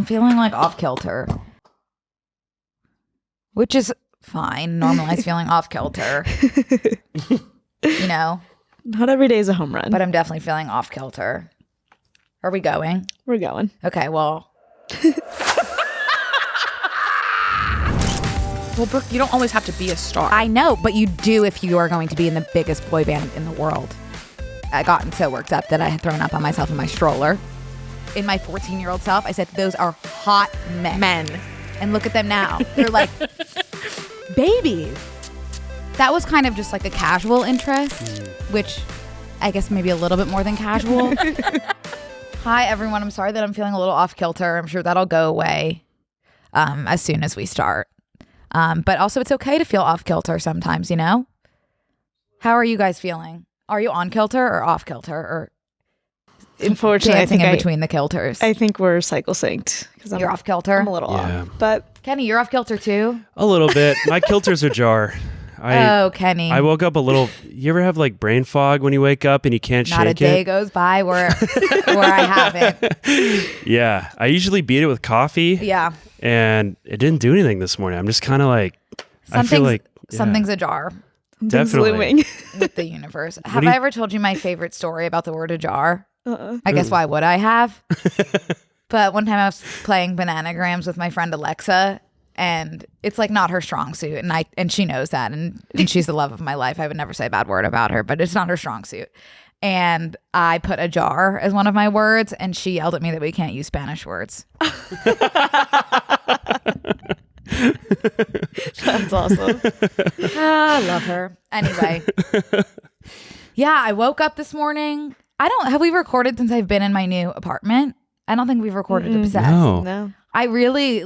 I'm feeling like off kilter, which is fine. Normalize feeling off kilter. You know, not every day is a home run, but I'm definitely feeling off kilter. Are we going? We're going. Okay, well. Well, Brooke, you don't always have to be a star. I know, but you do if you are going to be in the biggest boy band in the world. I gotten so worked up that I had thrown up on myself in my stroller. In my 14-year-old self, I said, those are hot men. And look at them now. They're like babies. That was kind of just like a casual interest, which I guess maybe a little bit more than casual. Hi, everyone. I'm sorry that I'm feeling a little off kilter. I'm sure that'll go away as soon as we start. But also, it's okay to feel off kilter sometimes, you know? How are you guys feeling? Are you on kilter or off kilter, or unfortunately dancing in between the kilters? I think we're cycle synced. You're off kilter? I'm a little off. But Kenny, you're off kilter too? A little bit. My kilter's ajar. Kenny. I woke up a little. You ever have like brain fog when you wake up and you can't shake it? Not a day goes by where I haven't. Yeah. I usually beat it with coffee. Yeah. And it didn't do anything this morning. I'm just kind of like, I feel like something's ajar. Definitely. With the universe. Have I ever told you my favorite story about the word ajar? I guess why would I have? But one time I was playing bananagrams with my friend Alexa, and it's like not her strong suit, and she knows that, and she's the love of my life. I would never say a bad word about her, but it's not her strong suit. And I put ajar as one of my words, and she yelled at me that we can't use Spanish words. that's awesome. I love her. Anyway. Yeah, I woke up this morning. Have we recorded since I've been in my new apartment? I don't think we've recorded Obsessed. No. I really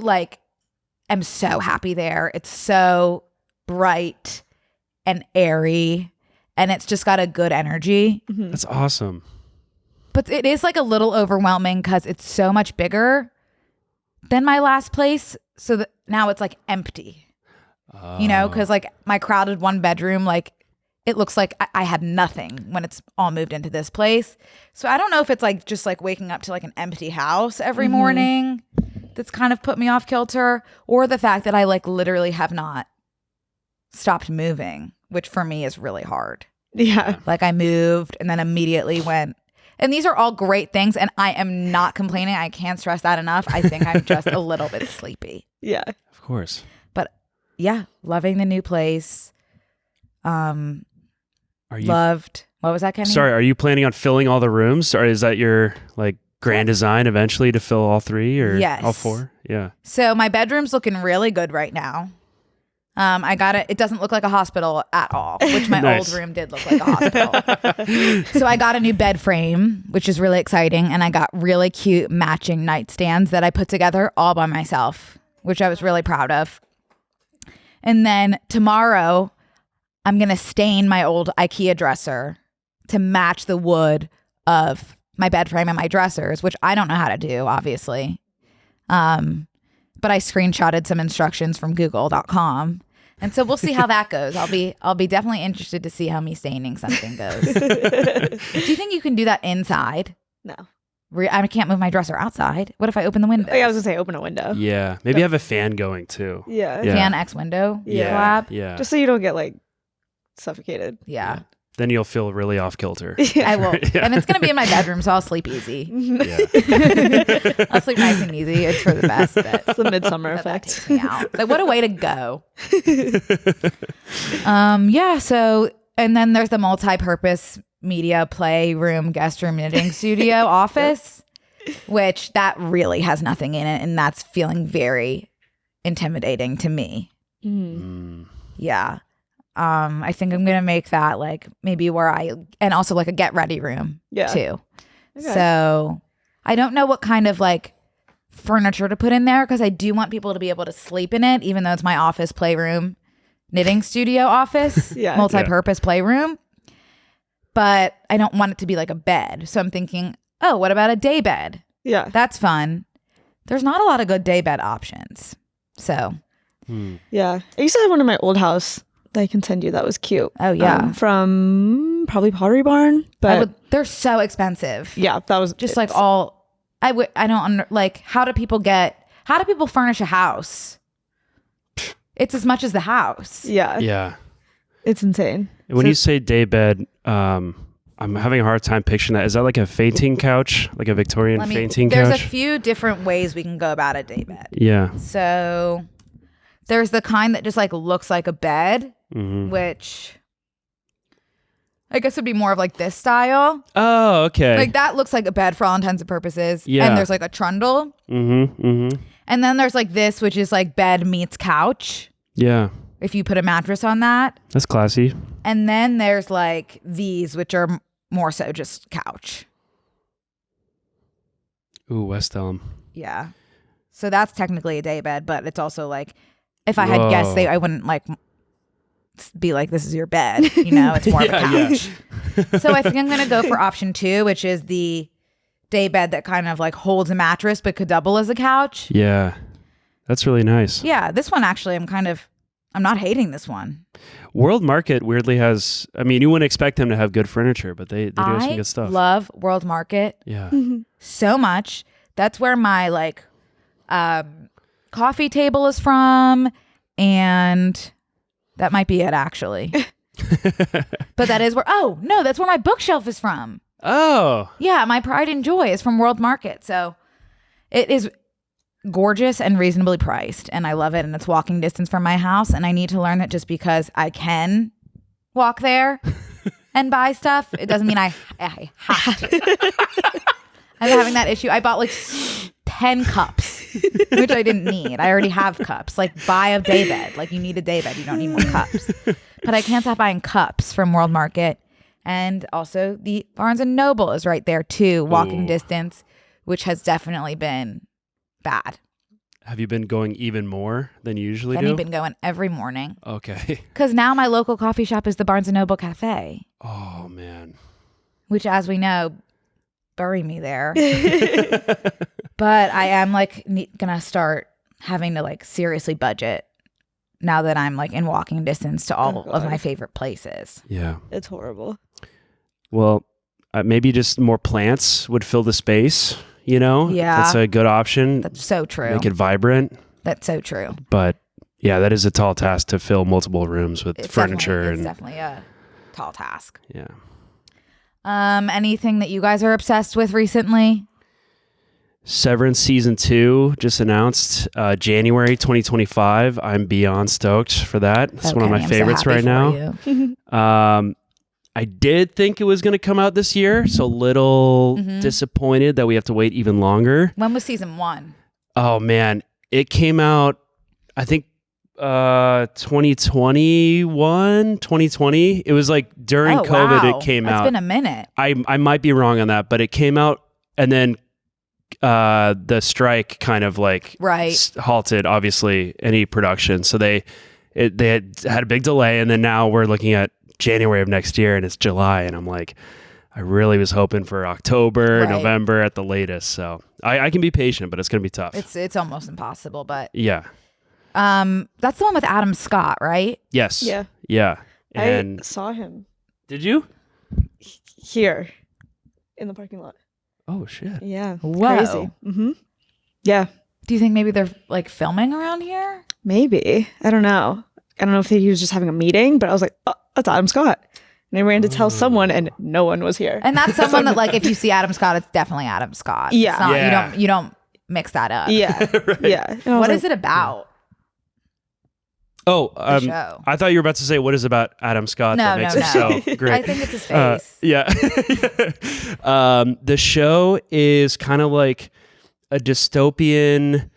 am so happy there. It's so bright and airy, and it's just got a good energy. That's awesome. But it is like a little overwhelming because it's so much bigger than my last place. So that now it's like empty, you know, because like my crowded one bedroom, like it looks like I had nothing when it's all moved into this place. So I don't know if it's like just like waking up to like an empty house every morning that's kind of put me off kilter, or the fact that I like literally have not stopped moving, which for me is really hard. Yeah. Like I moved and then immediately went. And these are all great things, and I am not complaining. I can't stress that enough. I think I'm just a little bit sleepy. Yeah. Of course. But yeah, loving the new place. Are you Loved. What was that, Kenny? Sorry, are you planning on filling all the rooms, or is that your like grand design eventually to fill all 3 or all 4? Yeah. So my bedroom's looking really good right now. I got it. It doesn't look like a hospital at all, which my Nice. old room did look like a hospital. So I got a new bed frame, which is really exciting. And I got really cute matching nightstands that I put together all by myself, which I was really proud of. And then tomorrow, I'm going to stain my old IKEA dresser to match the wood of my bed frame and my dressers, which I don't know how to do, obviously. But I screenshotted some instructions from google.com. And so we'll see how that goes. I'll be definitely interested to see how me staining something goes. Do you think you can do that inside? No. I can't move my dresser outside. What if I open the window? Oh, yeah, I was going to say open a window. Yeah. Maybe have a fan going too. Yeah. Fan X window collab? Yeah. Just so you don't get like suffocated. Yeah. Then you'll feel really off kilter. I will. Yeah. And it's going to be in my bedroom, so I'll sleep easy. Yeah. I'll sleep nice and easy. It's for the best. But It's the midsummer that effect. takes me out. Like, what a way to go. Yeah. So, and then there's the multi-purpose media playroom, guest room, knitting studio office, which that really has nothing in it. And that's feeling very intimidating to me. Yeah. I think I'm going to make that like maybe and also like a get ready room too. Okay. So I don't know what kind of like furniture to put in there, because I do want people to be able to sleep in it, even though it's my office, playroom, knitting studio office, multi-purpose playroom. But I don't want it to be like a bed. So I'm thinking, oh, what about a day bed? Yeah. That's fun. There's not a lot of good day bed options. So. Yeah. I used to have one in my old house that I can send you. That was cute. Oh, yeah. From probably Pottery Barn. But they're so expensive. yeah, that was just like all. I don't like, how do people furnish a house? It's as much as the house. Yeah. Yeah. It's insane. When you say daybed, I'm having a hard time picturing that. Is that like a fainting couch? Like a Victorian fainting couch? There's a few different ways we can go about a daybed. Yeah. So there's the kind that just like looks like a bed, which I guess would be more of like this style. Oh, okay. Like that looks like a bed for all intents and purposes. Yeah. And there's like a trundle. And then there's like this, which is like bed meets couch. Yeah. If you put a mattress on that. That's classy. And then there's like these, which are more so just couch. Ooh, West Elm. Yeah. So that's technically a daybed, but it's also like, if I had guests, I wouldn't like be like, this is your bed. You know, it's more of a couch. So I think I'm going to go for option 2, which is the daybed that kind of like holds a mattress, but could double as a couch. Yeah. That's really nice. Yeah. This one actually, I'm not hating this one. World Market weirdly has, I mean, you wouldn't expect them to have good furniture, but they do have some good stuff. I love World Market so much. That's where my like coffee table is from, and that might be it actually. But that is where, that's where my bookshelf is from. Oh. Yeah, my pride and joy is from World Market. So it is gorgeous and reasonably priced, and I love it, and it's walking distance from my house, and I need to learn that just because I can walk there and buy stuff, it doesn't mean I have to. I'm having that issue. I bought like 10 cups, which I didn't need. I already have cups. Like, buy a daybed. Like, you need a daybed. You don't need more cups. But I can't stop buying cups from World Market. And also the Barnes & Noble is right there too, walking distance, which has definitely been bad. Have you been going even more than you usually do? I've been going every morning. Okay. Because now my local coffee shop is the Barnes & Noble Cafe. Oh, man. Which, as we know, bury me there. But I am like gonna start having to like seriously budget now that I'm like in walking distance to all of my favorite places. Yeah. It's horrible. Well, maybe just more plants would fill the space, you know? Yeah. That's a good option. That's so true. Make it vibrant. That's so true. But yeah, that is a tall task to fill multiple rooms with furniture. It's definitely a tall task. Yeah. Anything that you guys are obsessed with recently? Severance Season 2 just announced January 2025. I'm beyond stoked for that. It's one of my favorites right now. I did think it was going to come out this year, so a little disappointed that we have to wait even longer. When was Season 1? Oh, man. It came out, I think, 2021, 2020. It was like during COVID it came out. It's been a minute. I might be wrong on that, but it came out, and then the strike kind of like halted obviously any production, so they had a big delay, and then now we're looking at January of next year, and it's July, and I'm like, I really was hoping for October, November at the latest. So I can be patient, but it's gonna be tough. It's almost impossible, but yeah. That's the one with Adam Scott, right? Yes. Yeah. And I saw him. Did you? Here in the parking lot. Oh shit. Yeah. Whoa. Crazy. Yeah. Do you think maybe they're like filming around here? Maybe. I don't know if he was just having a meeting, but I was like, oh, that's Adam Scott. And I ran to tell someone, and no one was here. And that's someone that, like, if you see Adam Scott, it's definitely Adam Scott. Yeah. It's not, you don't mix that up. Yeah. Yeah. What is it about? Oh, show? I thought you were about to say what is about Adam Scott that makes him so great. I think it's his face. Yeah. The show is kind of like a dystopian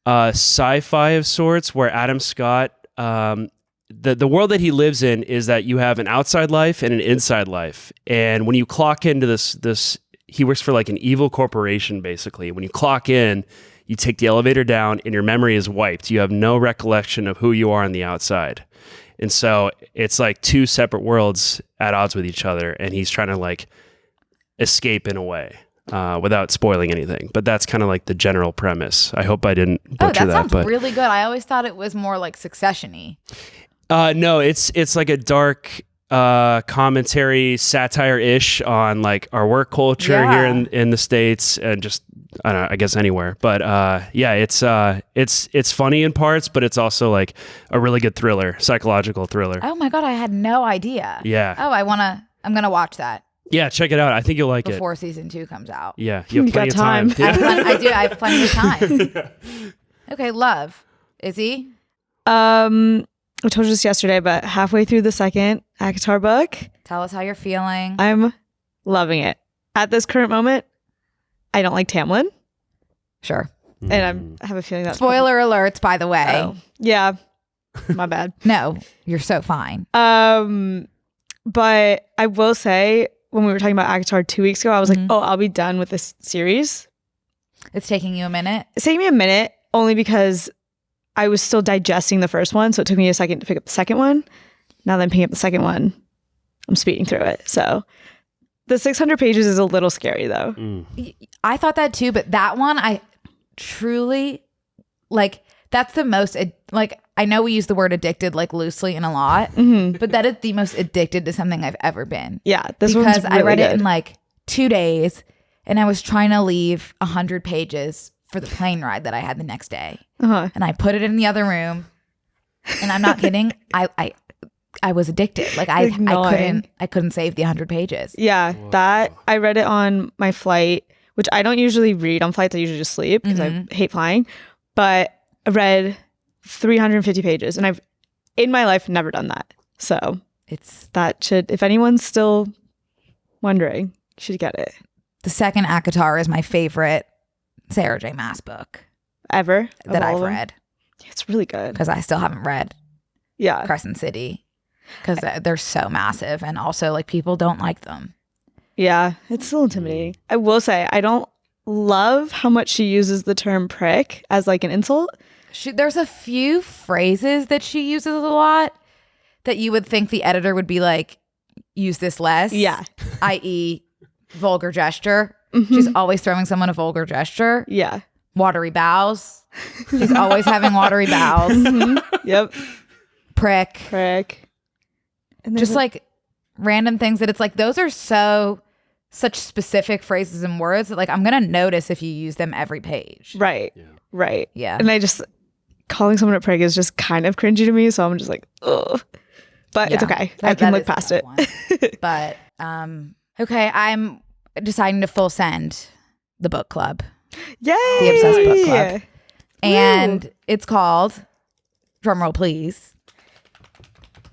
sci-fi of sorts, where Adam Scott, the world that he lives in is that you have an outside life and an inside life. And when you clock into this, he works for like an evil corporation, basically. When you clock in, you take the elevator down and your memory is wiped. You have no recollection of who you are on the outside. And so it's like two separate worlds at odds with each other. And he's trying to like escape in a way without spoiling anything. But that's kind of like the general premise. I hope I didn't butcher that. Sounds really good. I always thought it was more like Succession-y. No, it's like a dark commentary, satire-ish on like our work culture here in the States, and just I don't know, I guess anywhere. But yeah, it's funny in parts, but it's also like a really good thriller, psychological thriller. Oh my God, I had no idea. Yeah. Oh, I'm gonna watch that. Yeah, check it out. I think you'll like before season 2 comes out. Yeah, you have plenty got of time. time. I do. I have plenty of time. Okay, love. Izzy? I told you this yesterday, but halfway through the second ACOTAR book, Tell us how you're feeling. I'm loving it. At this current moment, I don't like Tamlin, Sure. and I have a feeling that's Spoiler alerts, by the way. Oh, yeah, my bad. No, you're so fine. But I will say, when we were talking about ACOTAR 2 weeks ago, I was like, oh, I'll be done with this series. It's taking you a minute. It's taking me a minute, only because I was still digesting the first one, so it took me a second to pick up the second one. Now that I'm picking up the second one, I'm speeding through it. So the 600 pages is a little scary, though. I thought that too, but that one, I truly, like, that's the most, like, I know we use the word addicted, like, loosely and a lot, but that is the most addicted to something I've ever been. Yeah, this because one's really I read good. it in, like, 2 days, and I was trying to leave 100 pages for the plane ride that I had the next day. And I put it in the other room, and I'm not kidding. I was addicted. Like I couldn't save the 100 pages. Yeah, that I read it on my flight, which I don't usually read on flights. I usually just sleep because I hate flying. But I read 350 pages, and I've in my life never done that. So that should, if anyone's still wondering, you should get it. The second ACOTAR is my favorite Sarah J. Maas book Ever that I've read. It's really good because I still haven't read Crescent City because they're so massive, and also like people don't like them. Yeah, it's still intimidating. I will say I don't love how much she uses the term prick as like an insult. There's a few phrases that she uses a lot that you would think the editor would be like, use this less. Yeah. I.e. vulgar gesture. She's always throwing someone a vulgar gesture. Yeah. Watery bows. She's always having watery bows. Yep. Prick. And just like random things that it's like, those are such specific phrases and words that like I'm going to notice if you use them every page. Right. Yeah. Right. Yeah. And I just, calling someone a prick is just kind of cringy to me. So I'm just like, ugh. But it's okay. I can look past it. But, okay. I'm deciding to full send the book club. Yay! The Obsessed Book Club. And it's called, drumroll please,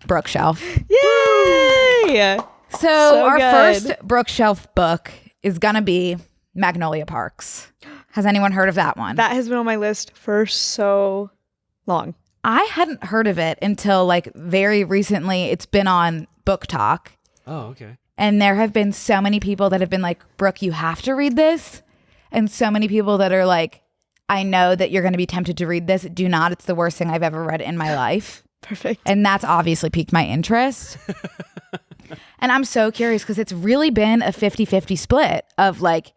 Brookshelf. Yay! So our good. first Brookshelf book is going to be Magnolia Parks. Has anyone heard of that one? That has been on my list for so long. I hadn't heard of it until like very recently. It's been on Book Talk. Oh, okay. And there have been so many people that have been like, Brooke, you have to read this. And so many people that are like, I know that you're going to be tempted to read this. Do not. It's the worst thing I've ever read in my life. Perfect. And that's obviously piqued my interest. And I'm so curious because it's really been a 50-50 split of like,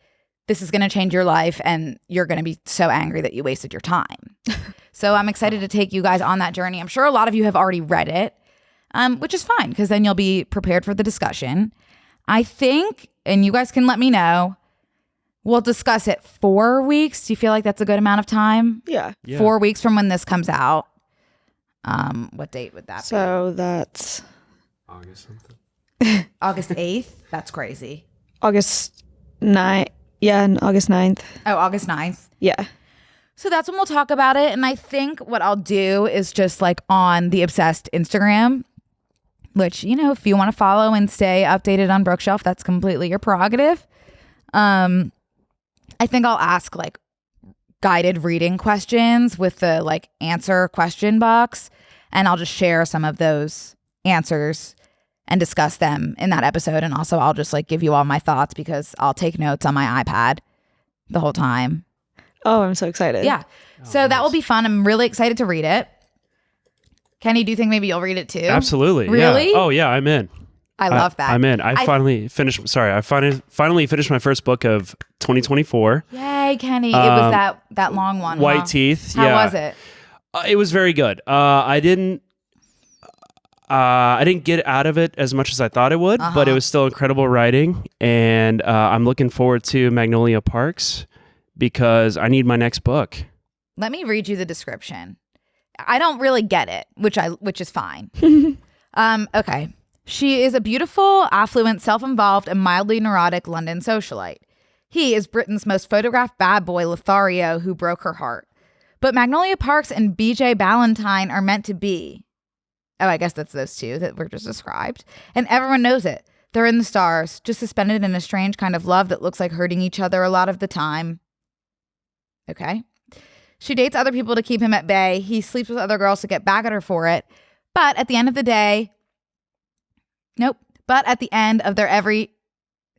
this is going to change your life and you're going to be so angry that you wasted your time. So I'm excited to take you guys on that journey. I'm sure a lot of you have already read it, which is fine because then you'll be prepared for the discussion. I think, and you guys can let me know, we'll discuss it 4 weeks. Do you feel like that's a good amount of time? Yeah. 4 weeks from when this comes out. What date would that be? So that's August something. August 8th? That's crazy. August 9th. Yeah, and August 9th. Oh, August 9th. Yeah. So that's when we'll talk about it. And I think what I'll do is just like on the Obsessed Instagram, which, you know, if you want to follow and stay updated on Brookshelf, that's completely your prerogative. I think I'll ask like guided reading questions with the like answer question box, and I'll just share some of those answers and discuss them in that episode. And also I'll just like give you all my thoughts because I'll take notes on my iPad the whole time. Oh, I'm so excited. Yeah. So that will be fun. I'm really excited to read it. Kenny, do you think maybe you'll read it too? Absolutely. Really? Yeah. Oh yeah, I'm in. I love that. I'm in. I finally finished my first book of 2024. Yay, Kenny. It was that long one. White Teeth. How was it? It was very good. I I didn't get out of it as much as I thought it would, but it was still incredible writing. And I'm looking forward to Magnolia Parks because I need my next book. Let me read you the description. I don't really get it, which is fine. Okay. She is a beautiful, affluent, self-involved, and mildly neurotic London socialite. He is Britain's most photographed bad boy, Lothario, who broke her heart. But Magnolia Parks and BJ Ballantyne are meant to be. Oh, I guess that's those two that were just described. And everyone knows it. They're in the stars, just suspended in a strange kind of love that looks like hurting each other a lot of the time. Okay. She dates other people to keep him at bay. He sleeps with other girls to get back at her for it. But at the end of the day, But at the end of their every...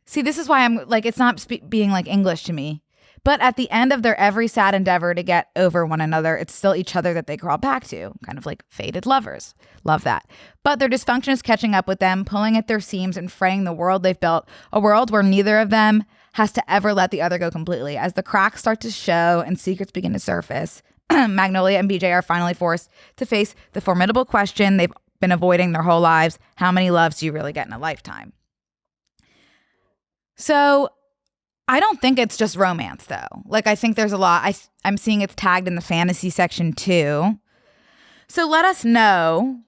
See, this is why I'm like, it's not being like English to me. But at the end of their every sad endeavor to get over one another, it's still each other that they crawl back to. Kind of like fated lovers. Love that. But their dysfunction is catching up with them, pulling at their seams and fraying the world they've built. A world where neither of them has to ever let the other go completely. As the cracks start to show and secrets begin to surface, Magnolia and BJ are finally forced to face the formidable question they've been avoiding their whole lives. How many loves do you really get in a lifetime? So I don't think it's just romance, though. Like, I think there's a lot. I'm seeing it's tagged in the fantasy section, too. So let us know.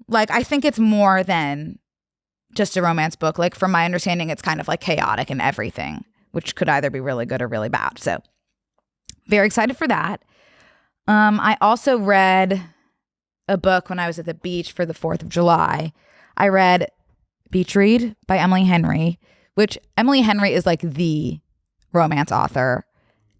Like, I think it's more than just a romance book. Like, from my understanding, it's kind of like chaotic and everything, which could either be really good or really bad. So very excited for that. I also read a book when I was at the beach for the 4th of July. I read Beach Read by Emily Henry, which Emily Henry is like the romance author.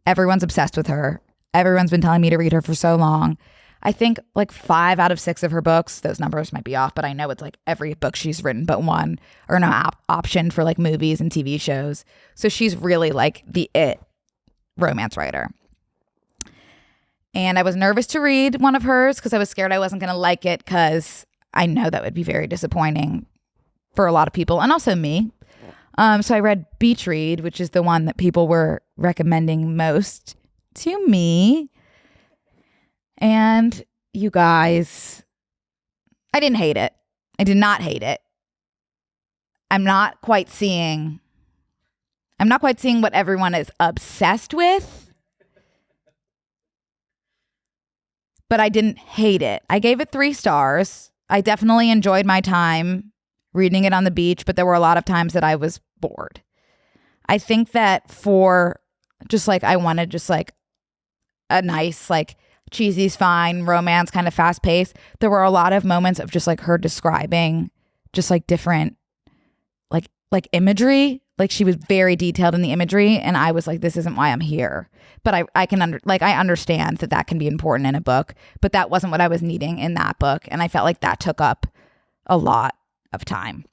Everyone's obsessed with her. Everyone's been telling me to read her for so long. I think like 5 out of 6 of her books, those numbers might be off, but I know it's like every book she's written but one, or no option for like movies and TV shows. So she's really like the it romance writer. And I was nervous to read one of hers because I was scared I wasn't going to like it because I know that would be very disappointing for a lot of people and also me. So I read Beach Read, which is the one that people were recommending most to me. And you guys, I didn't hate it. I did not hate it. I'm not quite seeing what everyone is obsessed with. But I didn't hate it. I gave it 3 stars. I definitely enjoyed my time reading it on the beach, but there were a lot of times that I was bored. I think that for just like, I wanted just like a nice, like cheesy's fine, romance, kind of fast paced. There were a lot of moments of just like her describing just like different, like imagery. Like she was very detailed in the imagery. And I was like, this isn't why I'm here. But I understand that can be important in a book, but that wasn't what I was needing in that book. And I felt like that took up a lot of time.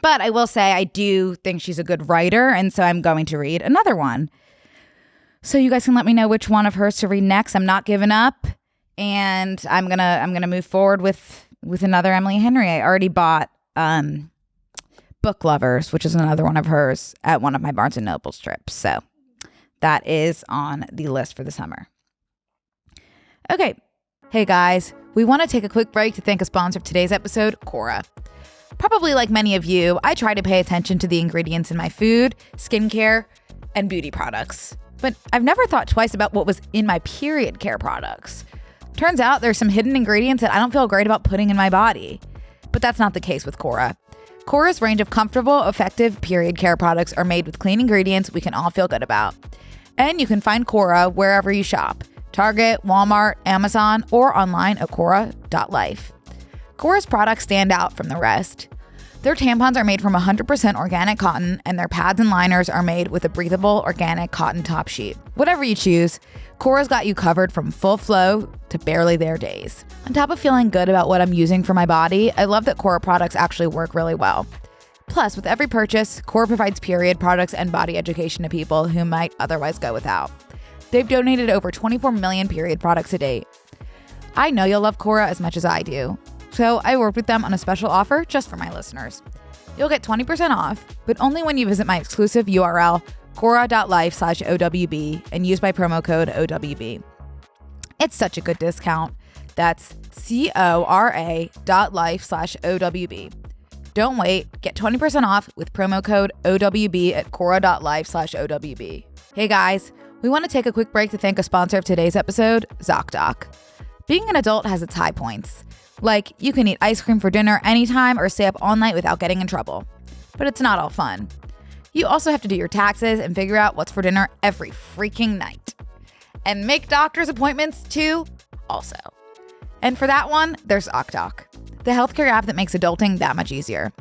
But I will say I do think she's a good writer, and so I'm going to read another one. So you guys can let me know which one of hers to read next. I'm not giving up, and I'm gonna move forward with another Emily Henry. I already bought Book Lovers, which is another one of hers, at one of my Barnes & Noble trips. So that is on the list for the summer. Okay. Hey guys, we want to take a quick break to thank a sponsor of today's episode, Cora. Probably like many of you, I try to pay attention to the ingredients in my food, skincare, and beauty products. But I've never thought twice about what was in my period care products. Turns out there's some hidden ingredients that I don't feel great about putting in my body. But that's not the case with Cora. Cora's range of comfortable, effective period care products are made with clean ingredients we can all feel good about. And you can find Cora wherever you shop: Target, Walmart, Amazon, or online at Cora.life. Cora's products stand out from the rest. Their tampons are made from 100% organic cotton, and their pads and liners are made with a breathable organic cotton top sheet. Whatever you choose, Cora's got you covered from full flow to barely there days. On top of feeling good about what I'm using for my body, I love that Cora products actually work really well. Plus, with every purchase, Cora provides period products and body education to people who might otherwise go without. They've donated over 24 million period products to date. I know you'll love Cora as much as I do. So I worked with them on a special offer just for my listeners. You'll get 20% off, but only when you visit my exclusive URL, Cora.life/OWB, and use my promo code OWB. It's such a good discount. That's Cora.life/OWB. Don't wait. Get 20% off with promo code OWB at Cora.life/OWB. Hey guys, we want to take a quick break to thank a sponsor of today's episode, ZocDoc. Being an adult has its high points. Like, you can eat ice cream for dinner anytime or stay up all night without getting in trouble. But it's not all fun. You also have to do your taxes and figure out what's for dinner every freaking night. And make doctor's appointments too, also. And for that one, there's ZocDoc, the healthcare app that makes adulting that much easier.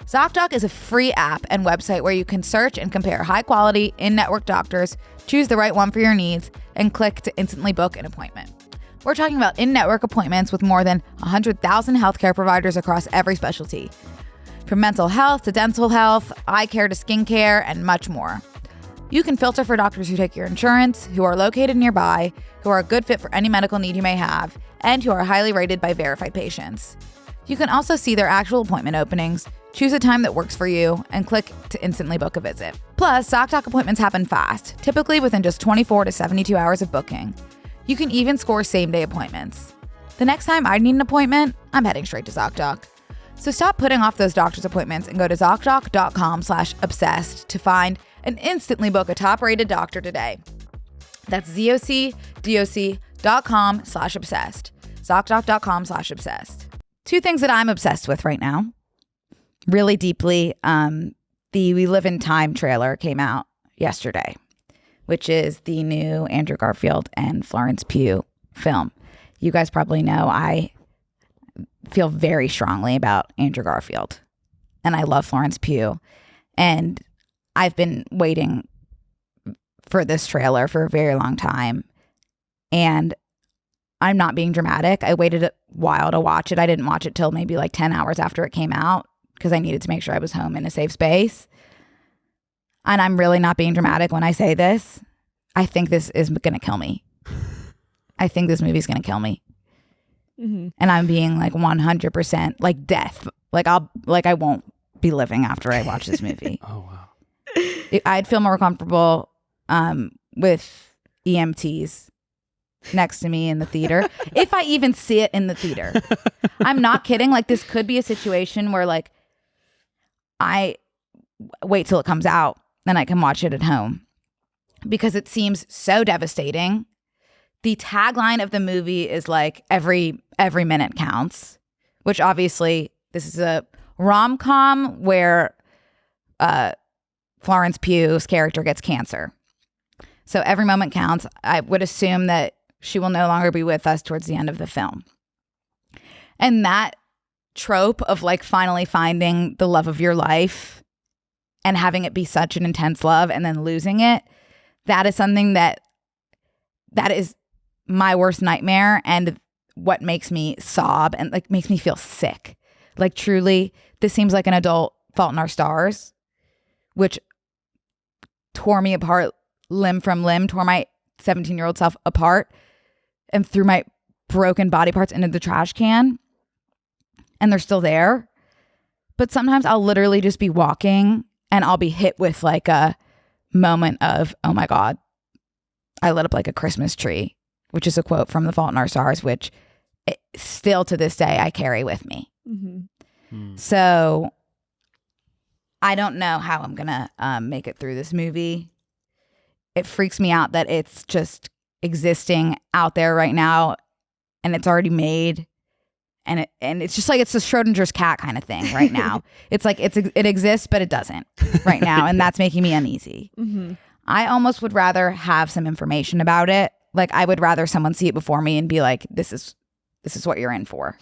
ZocDoc is a free app and website where you can search and compare high-quality, in-network doctors, choose the right one for your needs, and click to instantly book an appointment. We're talking about in-network appointments with more than 100,000 healthcare providers across every specialty. From mental health to dental health, eye care to skincare, and much more. You can filter for doctors who take your insurance, who are located nearby, who are a good fit for any medical need you may have, and who are highly rated by verified patients. You can also see their actual appointment openings, choose a time that works for you, and click to instantly book a visit. Plus, ZocDoc appointments happen fast, typically within just 24 to 72 hours of booking. You can even score same-day appointments. The next time I need an appointment, I'm heading straight to ZocDoc. So stop putting off those doctor's appointments and go to ZocDoc.com/obsessed to find and instantly book a top-rated doctor today. That's ZocDoc.com/obsessed. ZocDoc.com/obsessed. Two things that I'm obsessed with right now, really deeply. The We Live in Time trailer came out yesterday, which is the new Andrew Garfield and Florence Pugh film. You guys probably know I feel very strongly about Andrew Garfield, and I love Florence Pugh. And I've been waiting for this trailer for a very long time. And I'm not being dramatic. I waited a while to watch it. I didn't watch it till maybe like 10 hours after it came out because I needed to make sure I was home in a safe space. And I'm really not being dramatic when I say this. I think this is going to kill me. I think this movie's going to kill me. Mm-hmm. And I'm being like 100% like death. I won't be living after I watch this movie. Oh, wow. I'd feel more comfortable with EMTs next to me in the theater if I even see it in the theater. I'm not kidding. Like, this could be a situation where like I wait till it comes out and I can watch it at home because it seems so devastating. The tagline of the movie is like every minute counts, which obviously this is a rom-com where Florence Pugh's character gets cancer. So every moment counts. I would assume that she will no longer be with us towards the end of the film. And that trope of like finally finding the love of your life and having it be such an intense love and then losing it, that is something that is my worst nightmare and what makes me sob and like makes me feel sick. Like truly, this seems like an adult Fault in Our Stars, which tore me apart limb from limb, tore my 17-year-old self apart and threw my broken body parts into the trash can. And they're still there. But sometimes I'll literally just be walking and I'll be hit with like a moment of, oh my God, I lit up like a Christmas tree, which is a quote from The Fault in Our Stars, which still to this day I carry with me. Mm-hmm. So I don't know how I'm going to make it through this movie. It freaks me out that it's just existing out there right now and it's already made. And it's just like it's a Schrodinger's cat kind of thing right now. It's like it exists, but it doesn't right now. And that's making me uneasy. Mm-hmm. I almost would rather have some information about it. Like I would rather someone see it before me and be like, this is what you're in for.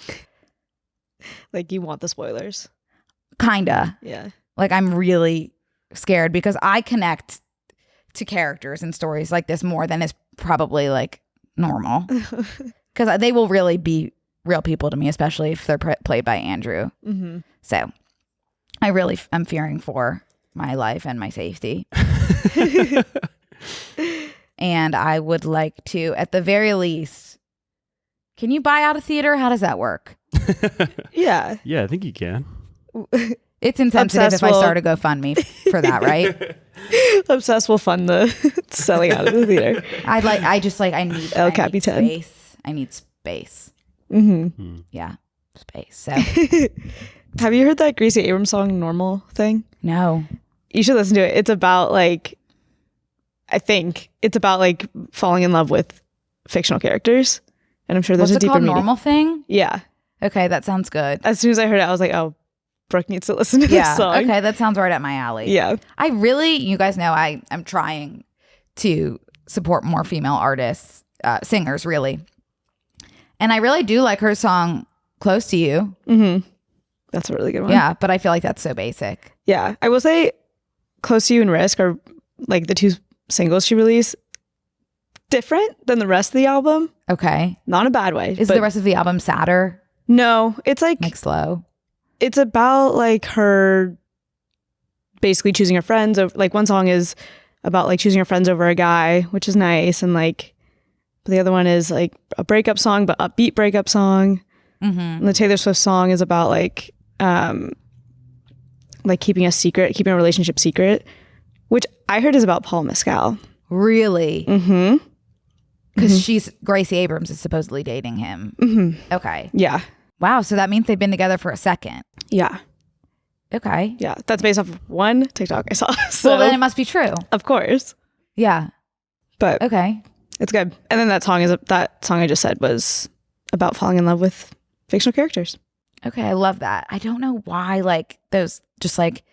Like you want the spoilers. Kinda. Yeah. Like I'm really scared because I connect to characters and stories like this more than is probably like normal. Because they will really be real people to me, especially if they're played by Andrew. Mm-hmm. So I really am fearing for my life and my safety. And I would like to, at the very least, can you buy out a theater? How does that work? Yeah. Yeah, I think you can. Obsessed It's insensitive if I start a GoFundMe for that, right? Obsessed will fund the selling out of the theater. I need El Capitan. space. I need space. Mm-hmm. Yeah, space. So Have you heard that Gracie Abrams song "Normal" thing? no. You should listen to it. It's about like, I think it's about like falling in love with fictional characters, and I'm sure there's What's a it deeper called? meaning. Normal thing? Yeah. Okay, that sounds good. As soon as I heard it, I was like, oh, Brooke needs to listen to Yeah. this song. Okay, that sounds right up my alley. Yeah. I really, you guys know, I'm trying to support more female artists, singers, really. And I really do like her song "Close to You." Mm-hmm. That's a really good one. Yeah, but I feel like that's so basic. Yeah. I will say "Close to You" and "Risk" are like the two singles she released, different than the rest of the album. Okay. Not in a bad way. Is but the rest of the album sadder, no, it's like slow? it's about like her basically choosing her friends over, like one song is about like choosing her friends over a guy, which is nice, and like the other one is like a breakup song but upbeat breakup song. Mm-hmm. And the Taylor Swift song is about like keeping a relationship secret, which I heard is about Paul Mescal. Really? Mm-hmm. Because Gracie Abrams is supposedly dating him. Mm-hmm. Okay. Yeah. Wow. So that means they've been together for a second. Yeah. Okay. Yeah. That's based off of one TikTok I saw. So Well, then it must be true. of course. Yeah. But Okay. it's good. And then that song I just said was about falling in love with fictional characters. Okay. I love that. I don't know why, like, those just like,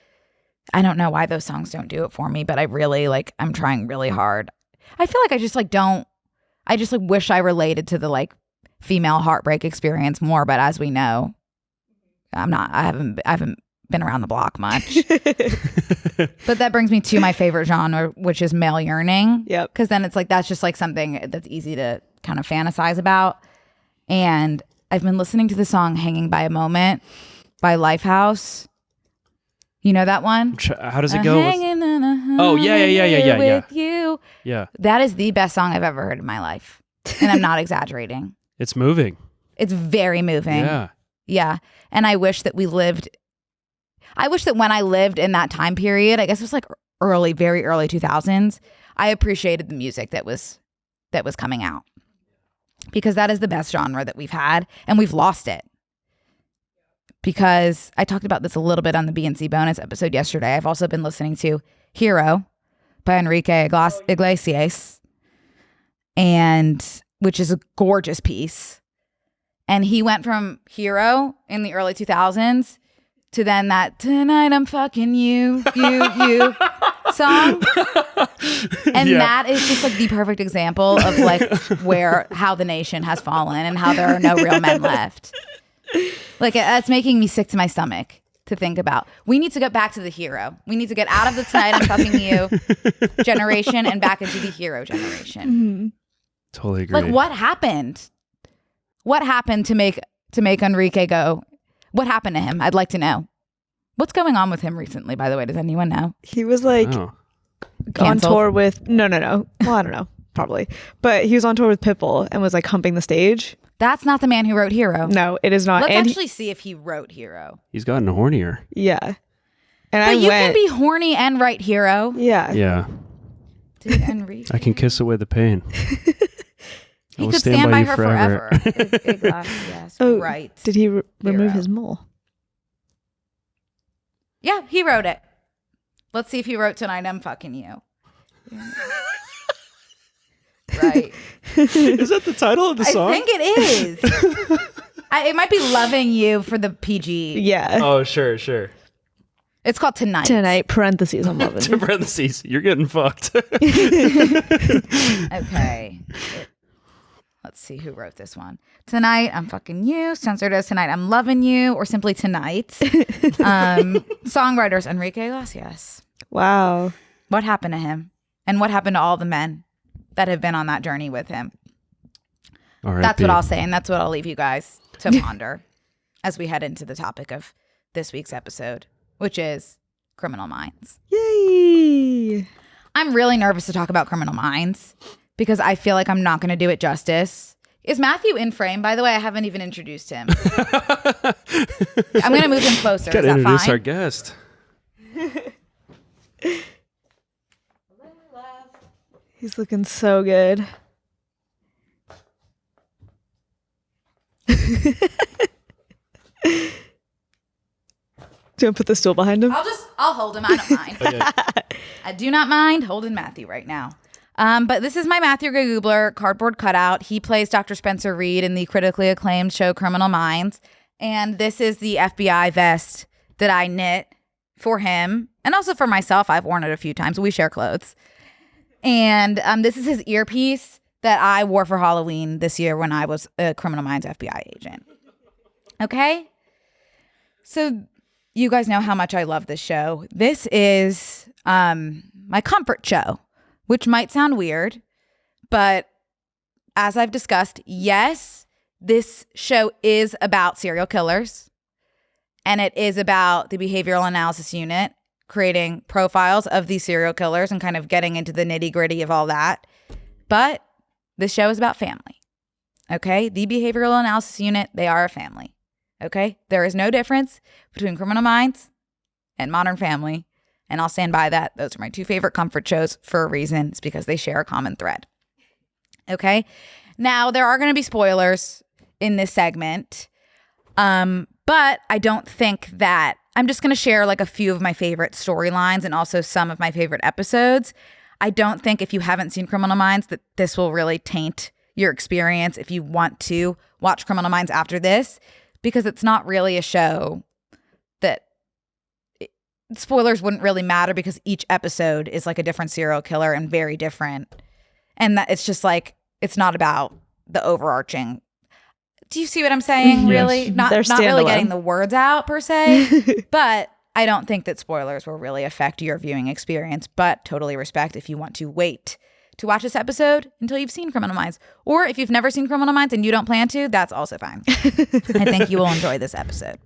I don't know why those songs don't do it for me, but I really like, I'm trying really hard. I feel like I just like don't, I just like wish I related to the like female heartbreak experience more, but as we know, I haven't been around the block much. But that brings me to my favorite genre, which is male yearning. Yep. Because then it's like, that's just like something that's easy to kind of fantasize about. And I've been listening to the song Hanging by a Moment by Lifehouse. You know that one? How does it go? Hanging in a Oh, yeah. with you. Yeah. That is the best song I've ever heard in my life. And I'm not exaggerating. It's moving. It's very moving. Yeah. Yeah. And I wish that when I lived in that time period, I guess it was like very early 2000s, I appreciated the music that was coming out. Because that is the best genre that we've had, and we've lost it. Because I talked about this a little bit on the B&C bonus episode yesterday. I've also been listening to Hero by Enrique Iglesias, and which is a gorgeous piece. And he went from Hero in the early 2000s to then that "Tonight I'm Fucking You song. And that is just like the perfect example of like how the nation has fallen and how there are no real men left. Like, that's making me sick to my stomach to think about. We need to get back to the Hero. We need to get out of the "Tonight I'm Fucking You" generation and back into the Hero generation. Mm-hmm. Totally agree. Like, what happened? What happened to make Enrique go? What happened to him? I'd like to know. What's going on with him recently, by the way? Does anyone know? He was like Oh. on tour with no. Well, I don't know, probably. But he was on tour with Pitbull and was like humping the stage. That's not the man who wrote Hero. No, it is not. Let's And actually see if he wrote Hero. He's gotten hornier. yeah. And But you can be horny and write Hero. Yeah. Yeah. Dude, Enrique. I can kiss away the pain. He will could stand stand by by you her forever. forever. Yes, Oh, right. Did he remove Hero. his mole? Yeah, he wrote it. Let's see if he wrote "Tonight I'm Fucking You." Right. Is that the title of the song? I think it is. It might be "Loving You" for the PG. Yeah. Oh, sure. It's called "Tonight." Tonight, parentheses, I'm loving To you. parentheses, you're getting fucked. Okay. Let's see who wrote this one. "Tonight I'm Fucking You," censored as "Tonight I'm Loving You," or simply "Tonight." Songwriters Enrique Iglesias. Wow. What happened to him? And what happened to all the men that have been on that journey with him? All right. That's what I'll say, and that's what I'll leave you guys to ponder as we head into the topic of this week's episode, which is Criminal Minds. Yay. I'm really nervous to talk about Criminal Minds because I feel like I'm not going to do it justice. Is Matthew in frame? By the way, I haven't even introduced him. I'm going to move him closer. Is Gotta that introduce fine? our guest. He's looking so good. Do you want to put the stool behind him? I'll hold him. I don't mind. Okay. I do not mind holding Matthew right now. But this is my Matthew Gray Gubler cardboard cutout. He plays Dr. Spencer Reed in the critically acclaimed show Criminal Minds. And this is the FBI vest that I knit for him and also for myself. I've worn it a few times. We share clothes. And this is his earpiece that I wore for Halloween this year when I was a Criminal Minds FBI agent. Okay? So you guys know how much I love this show. This is my comfort show, which might sound weird, but as I've discussed, yes, this show is about serial killers, and it is about the behavioral analysis unit creating profiles of these serial killers and kind of getting into the nitty-gritty of all that. But this show is about family. Okay? The behavioral analysis unit, they are a family. Okay? There is no difference between Criminal Minds and Modern Family. And I'll stand by that. Those are my two favorite comfort shows for a reason. It's because they share a common thread. Okay? Now, there are going to be spoilers in this segment. But I don't think that I'm just going to share like a few of my favorite storylines and also some of my favorite episodes. I don't think if you haven't seen Criminal Minds that this will really taint your experience if you want to watch Criminal Minds after this, because it's not really a show that spoilers wouldn't really matter because each episode is like a different serial killer and very different. And that it's just like, it's not about the overarching. Do you see what I'm saying? Really? Yes. Not really getting the words out per se, but I don't think that spoilers will really affect your viewing experience, but totally respect if you want to wait to watch this episode until you've seen Criminal Minds. Or if you've never seen Criminal Minds and you don't plan to, that's also fine. I think you will enjoy this episode.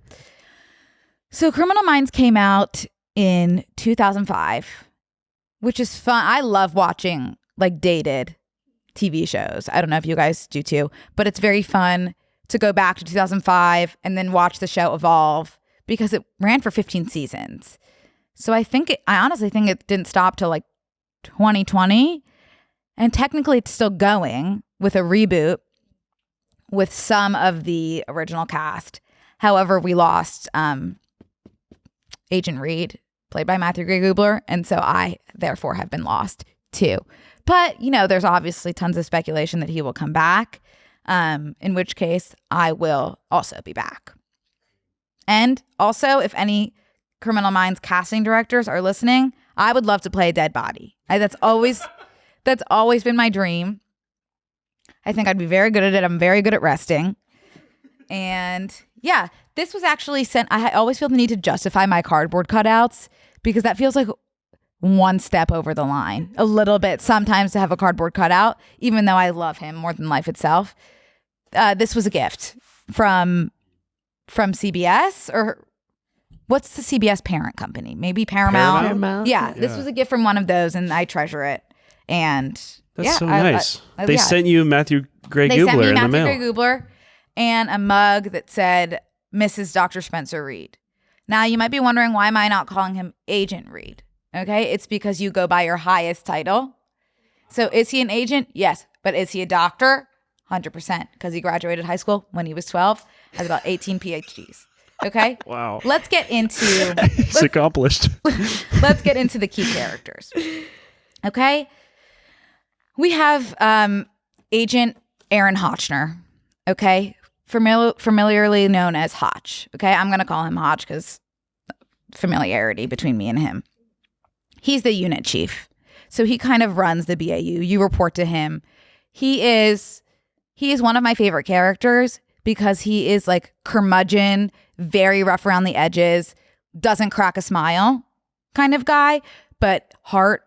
So Criminal Minds came out in 2005, which is fun. I love watching like dated TV shows. I don't know if you guys do too, but it's very fun to go back to 2005 and then watch the show evolve because it ran for 15 seasons. So I honestly think it didn't stop till like 2020. And technically it's still going with a reboot with some of the original cast. However, we lost Agent Reed, played by Matthew Gray Gubler, and so I therefore have been lost too. But, you know, there's obviously tons of speculation that he will come back, in which case I will also be back. And also, if any Criminal Minds casting directors are listening, I would love to play a dead body. That's always been my dream. I think I'd be very good at it. I'm very good at resting. And yeah, this was actually sent. I always feel the need to justify my cardboard cutouts because that feels like one step over the line a little bit sometimes to have a cardboard cutout, even though I love him more than life itself. This was a gift from CBS, or what's the CBS parent company? Maybe Paramount. Yeah, this was a gift from one of those, and I treasure it. And that's so nice. They sent you Matthew Gray Gubler in the mail. They sent me Matthew Gray Gubler and a mug that said Mrs. Dr. Spencer Reed. Now, you might be wondering, why am I not calling him Agent Reed? Okay, it's because you go by your highest title. So is he an agent? Yes. But is he a doctor? 100%, because he graduated high school when he was 12, has about 18 PhDs. Okay? Wow. Let's get into... It's accomplished. Let's get into the key characters. Okay? We have Agent Aaron Hotchner, okay? Familiarly known as Hotch, okay? I'm going to call him Hotch because familiarity between me and him. He's the unit chief. So he kind of runs the BAU. You report to him. He is one of my favorite characters because he is like curmudgeon, very rough around the edges, doesn't crack a smile kind of guy, but heart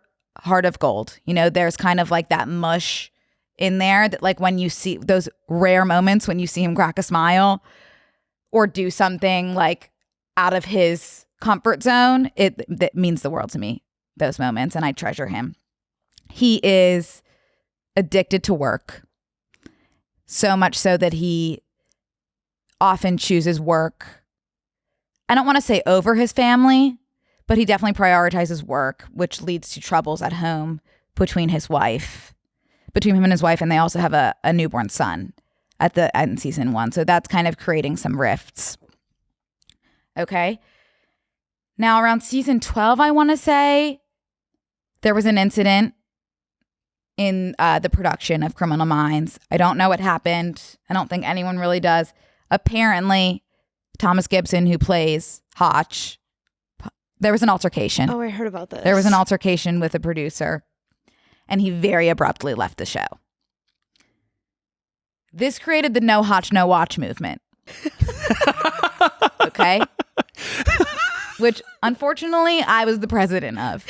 of gold. You know, there's kind of like that mush in there that like when you see those rare moments when you see him crack a smile or do something like out of his comfort zone, that means the world to me, those moments, and I treasure him. He is addicted to work, so much so that he often chooses work. I don't want to say over his family, but he definitely prioritizes work, which leads to troubles at home between him and his wife, and they also have a newborn son. in season 1. So that's kind of creating some rifts. Okay. Now around season 12, I want to say there was an incident in the production of Criminal Minds. I don't know what happened. I don't think anyone really does. Apparently, Thomas Gibson, who plays Hotch, there was an altercation. Oh, I heard about this. There was an altercation with a producer, and he very abruptly left the show. This created the no Hotch, no watch movement. Okay? Which, unfortunately, I was the president of.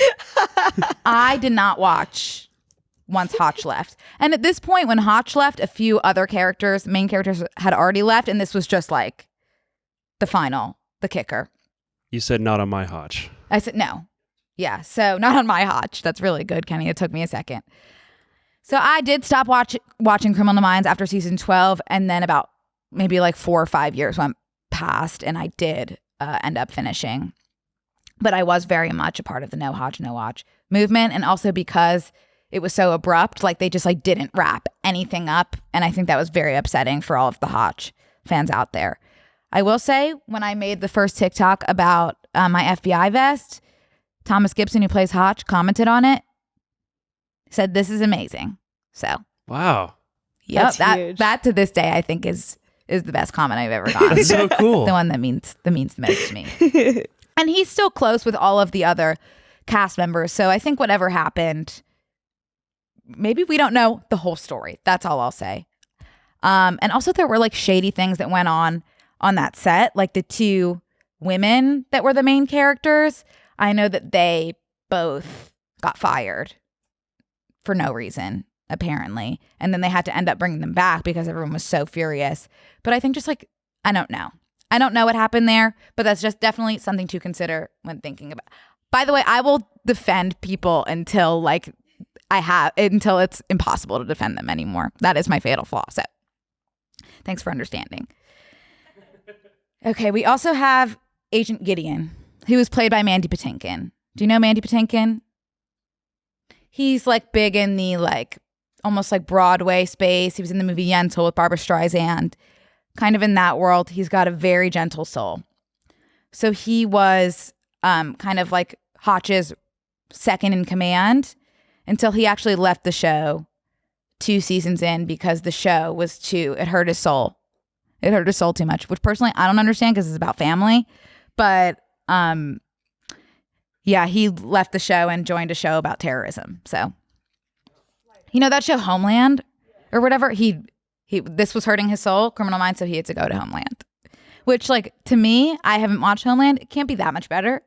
I did not watch once Hotch left. And at this point, when Hotch left, a few other main characters had already left, and this was just like the kicker. You said not on my Hotch. I said no. Yeah, so not on my Hotch. That's really good, Kenny. It took me a second. So I did stop watching Criminal Minds after season 12, and then about maybe like 4 or 5 years went past, and I did end up finishing. But I was very much a part of the no Hotch, no watch movement, and also because it was so abrupt, like they just like didn't wrap anything up, and I think that was very upsetting for all of the Hotch fans out there. I will say, when I made the first TikTok about my FBI vest, Thomas Gibson, who plays Hotch, commented on it, said, "This is amazing." So, wow. Yep, That's huge. that to this day I think is the best comment I've ever gotten. That's so cool. The one that means the most to me. And he's still close with all of the other cast members. So I think whatever happened, maybe we don't know the whole story. That's all I'll say. And also there were like shady things that went on that set. Like the 2 women that were the main characters, I know that they both got fired for no reason, apparently. And then they had to end up bringing them back because everyone was so furious. But I think just like, I don't know. I don't know what happened there, but that's just definitely something to consider when thinking about. By the way, I will defend people until it's impossible to defend them anymore. That is my fatal flaw. So thanks for understanding. Okay, we also have Agent Gideon, who is played by Mandy Patinkin. Do you know Mandy Patinkin? He's like big in the like almost like Broadway space. He was in the movie Yentl with Barbra Streisand. Kind of in that world. He's got a very gentle soul. So he was kind of like Hotch's second in command until he actually left the show 2 seasons in because the show it hurt his soul. It hurt his soul too much, which personally I don't understand because it's about family. But yeah, he left the show and joined a show about terrorism. So, you know that show Homeland or whatever? This was hurting his soul, Criminal Minds, so he had to go to Homeland. Which, like, to me, I haven't watched Homeland. It can't be that much better,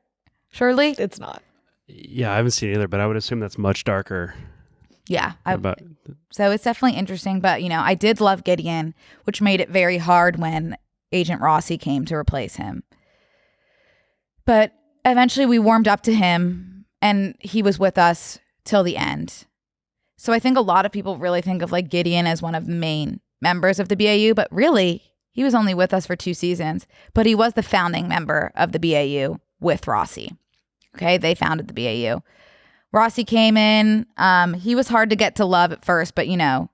surely. It's not. Yeah, I haven't seen it either, but I would assume that's much darker. Yeah. So it's definitely interesting. But, you know, I did love Gideon, which made it very hard when Agent Rossi came to replace him. But eventually we warmed up to him, and he was with us till the end. So I think a lot of people really think of, like, Gideon as one of the main members of the BAU, but really, he was only with us for 2 seasons. But he was the founding member of the BAU with Rossi. Okay, they founded the BAU. Rossi came in. He was hard to get to love at first, but, you know,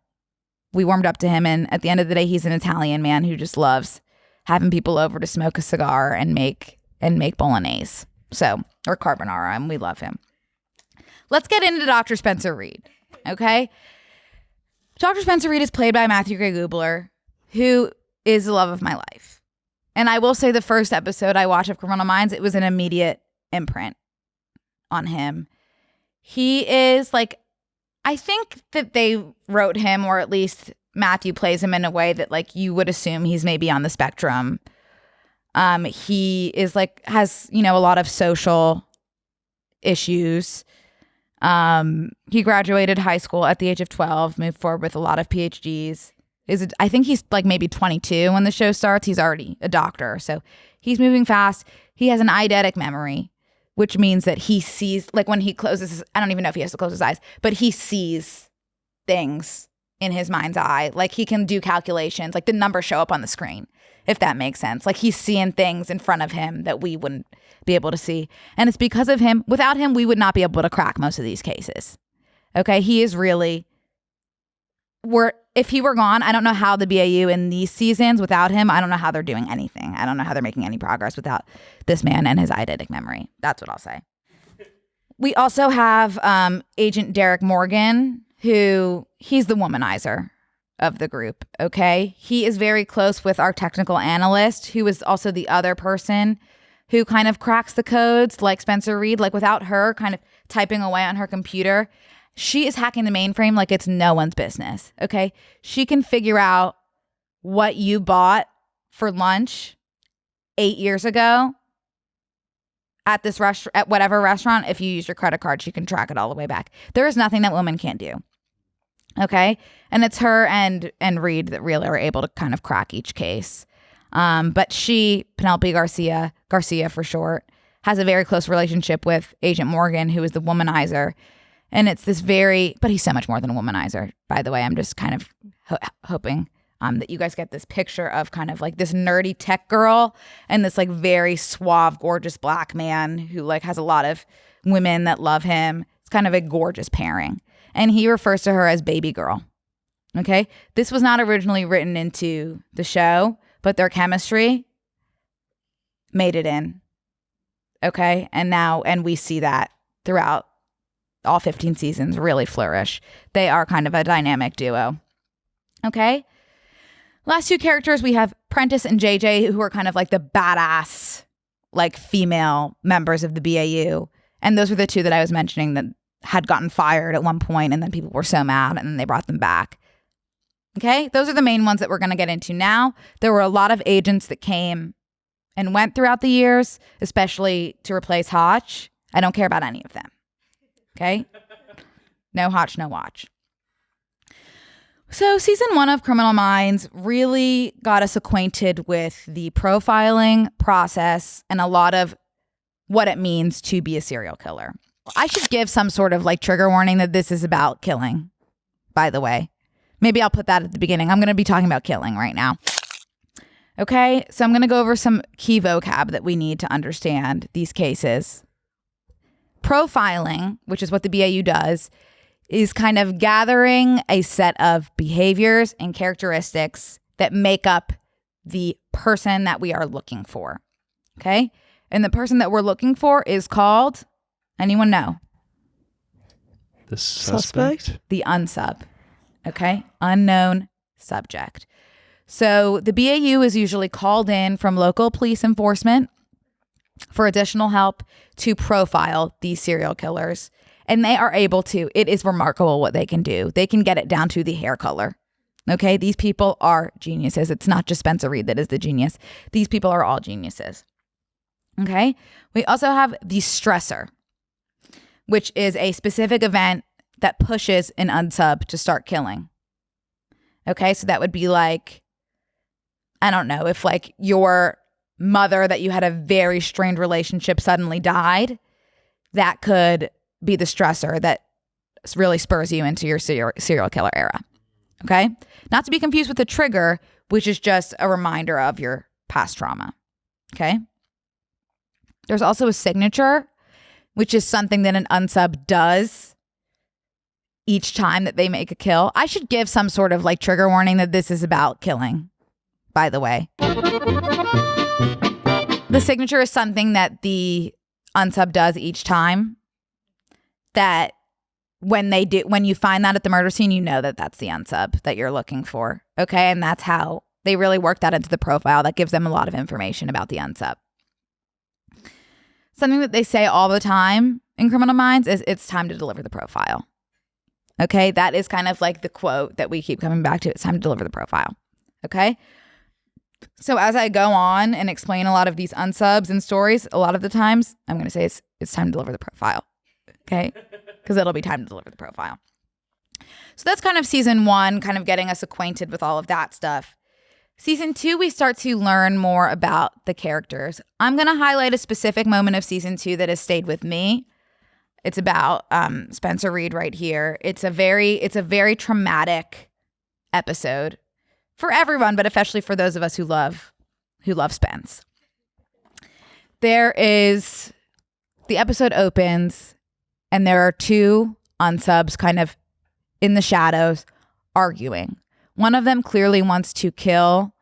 we warmed up to him. And at the end of the day, he's an Italian man who just loves having people over to smoke a cigar and make bolognese. So, or carbonara, and we love him. Let's get into Dr. Spencer Reid. Okay? Dr. Spencer Reid is played by Matthew Gray Gubler, who is the love of my life. And I will say the first episode I watched of Criminal Minds, it was an immediate imprint on him. He is like, I think that they wrote him, or at least Matthew plays him in a way that like you would assume he's maybe on the spectrum. He is like, has, you know, a lot of social issues. He graduated high school at the age of 12, moved forward with a lot of PhDs. I think he's like maybe 22 when the show starts. He's already a doctor. So he's moving fast. He has an eidetic memory, which means that he sees, like when he closes, I don't even know if he has to close his eyes, but he sees things in his mind's eye. Like he can do calculations, like the numbers show up on the screen, if that makes sense. Like he's seeing things in front of him that we wouldn't be able to see. And it's because of him. Without him, we would not be able to crack most of these cases. Okay, he is really if he were gone, I don't know how the BAU in these seasons without him, I don't know how they're doing anything. I don't know how they're making any progress without this man and his eidetic memory. That's what I'll say. We also have Agent Derek Morgan, who he's the womanizer of the group, okay? He is very close with our technical analyst, who is also the other person who kind of cracks the codes, like Spencer Reed. Like, without her kind of typing away on her computer, she is hacking the mainframe like it's no one's business, okay? She can figure out what you bought for lunch 8 years ago at this at whatever restaurant. If you use your credit card, she can track it all the way back. There is nothing that women can't do. Okay. And it's her and Reed that really are able to kind of crack each case. But she, Penelope Garcia for short, has a very close relationship with Agent Morgan, who is the womanizer. And it's this but he's so much more than a womanizer, by the way. I'm just kind of hoping that you guys get this picture of kind of like this nerdy tech girl and this like very suave, gorgeous black man who like has a lot of women that love him. It's kind of a gorgeous pairing. And he refers to her as baby girl. Okay. This was not originally written into the show, but their chemistry made it in. Okay. And we see that throughout all 15 seasons really flourish. They are kind of a dynamic duo. Okay. Last two characters, we have Prentice and JJ, who are kind of like the badass, like female members of the BAU. And those were the two that I was mentioning that had gotten fired at one point, and then people were so mad, and then they brought them back. Okay, those are the main ones that we're going to get into now. There were a lot of agents that came and went throughout the years, especially to replace Hotch. I don't care about any of them. Okay, no Hotch, no Watch. So season 1 of Criminal Minds really got us acquainted with the profiling process and a lot of what it means to be a serial killer. I should give some sort of like trigger warning that this is about killing, by the way. Maybe I'll put that at the beginning. I'm going to be talking about killing right now. Okay, so I'm going to go over some key vocab that we need to understand these cases. Profiling, which is what the BAU does, is kind of gathering a set of behaviors and characteristics that make up the person that we are looking for. Okay? And the person that we're looking for is called, anyone know? The suspect? The unsub. Okay? Unknown subject. So the BAU is usually called in from local police enforcement for additional help to profile these serial killers. And they are able to. It is remarkable what they can do. They can get it down to the hair color. Okay? These people are geniuses. It's not just Spencer Reed that is the genius. These people are all geniuses. Okay? We also have the stressor, which is a specific event that pushes an unsub to start killing. Okay? So that would be like, I don't know, if like your mother that you had a very strained relationship suddenly died, that could be the stressor that really spurs you into your serial killer era. Okay? Not to be confused with the trigger, which is just a reminder of your past trauma. Okay? There's also a signature, which is something that an unsub does each time that they make a kill. I should give some sort of like trigger warning that this is about killing, by the way. The signature is something that the unsub does each time. That when you find that at the murder scene, you know that that's the unsub that you're looking for. Okay. And that's how they really work that into the profile. That gives them a lot of information about the unsub. Something that they say all the time in Criminal Minds is it's time to deliver the profile. Okay. That is kind of like the quote that we keep coming back to. It's time to deliver the profile. Okay. So as I go on and explain a lot of these unsubs and stories, a lot of the times I'm going to say it's time to deliver the profile. Okay, because it'll be time to deliver the profile. So that's kind of season 1, kind of getting us acquainted with all of that stuff. Season 2, we start to learn more about the characters. I'm going to highlight a specific moment of season 2 that has stayed with me. It's about Spencer Reed right here. It's a very traumatic episode for everyone, but especially for those of us who love Spence. The episode opens. And there are 2 unsubs kind of in the shadows arguing. One of them clearly wants to kill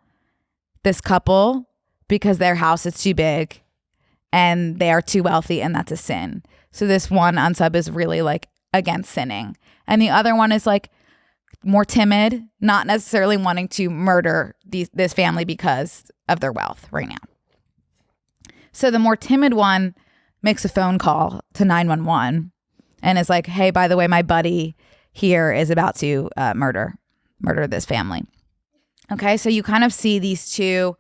this couple because their house is too big and they are too wealthy, and that's a sin. So this one unsub is really like against sinning. And the other one is like more timid, not necessarily wanting to murder this family because of their wealth right now. So the more timid one makes a phone call to 911 and is like, hey, by the way, my buddy here is about to murder this family. Okay, so you kind of see these two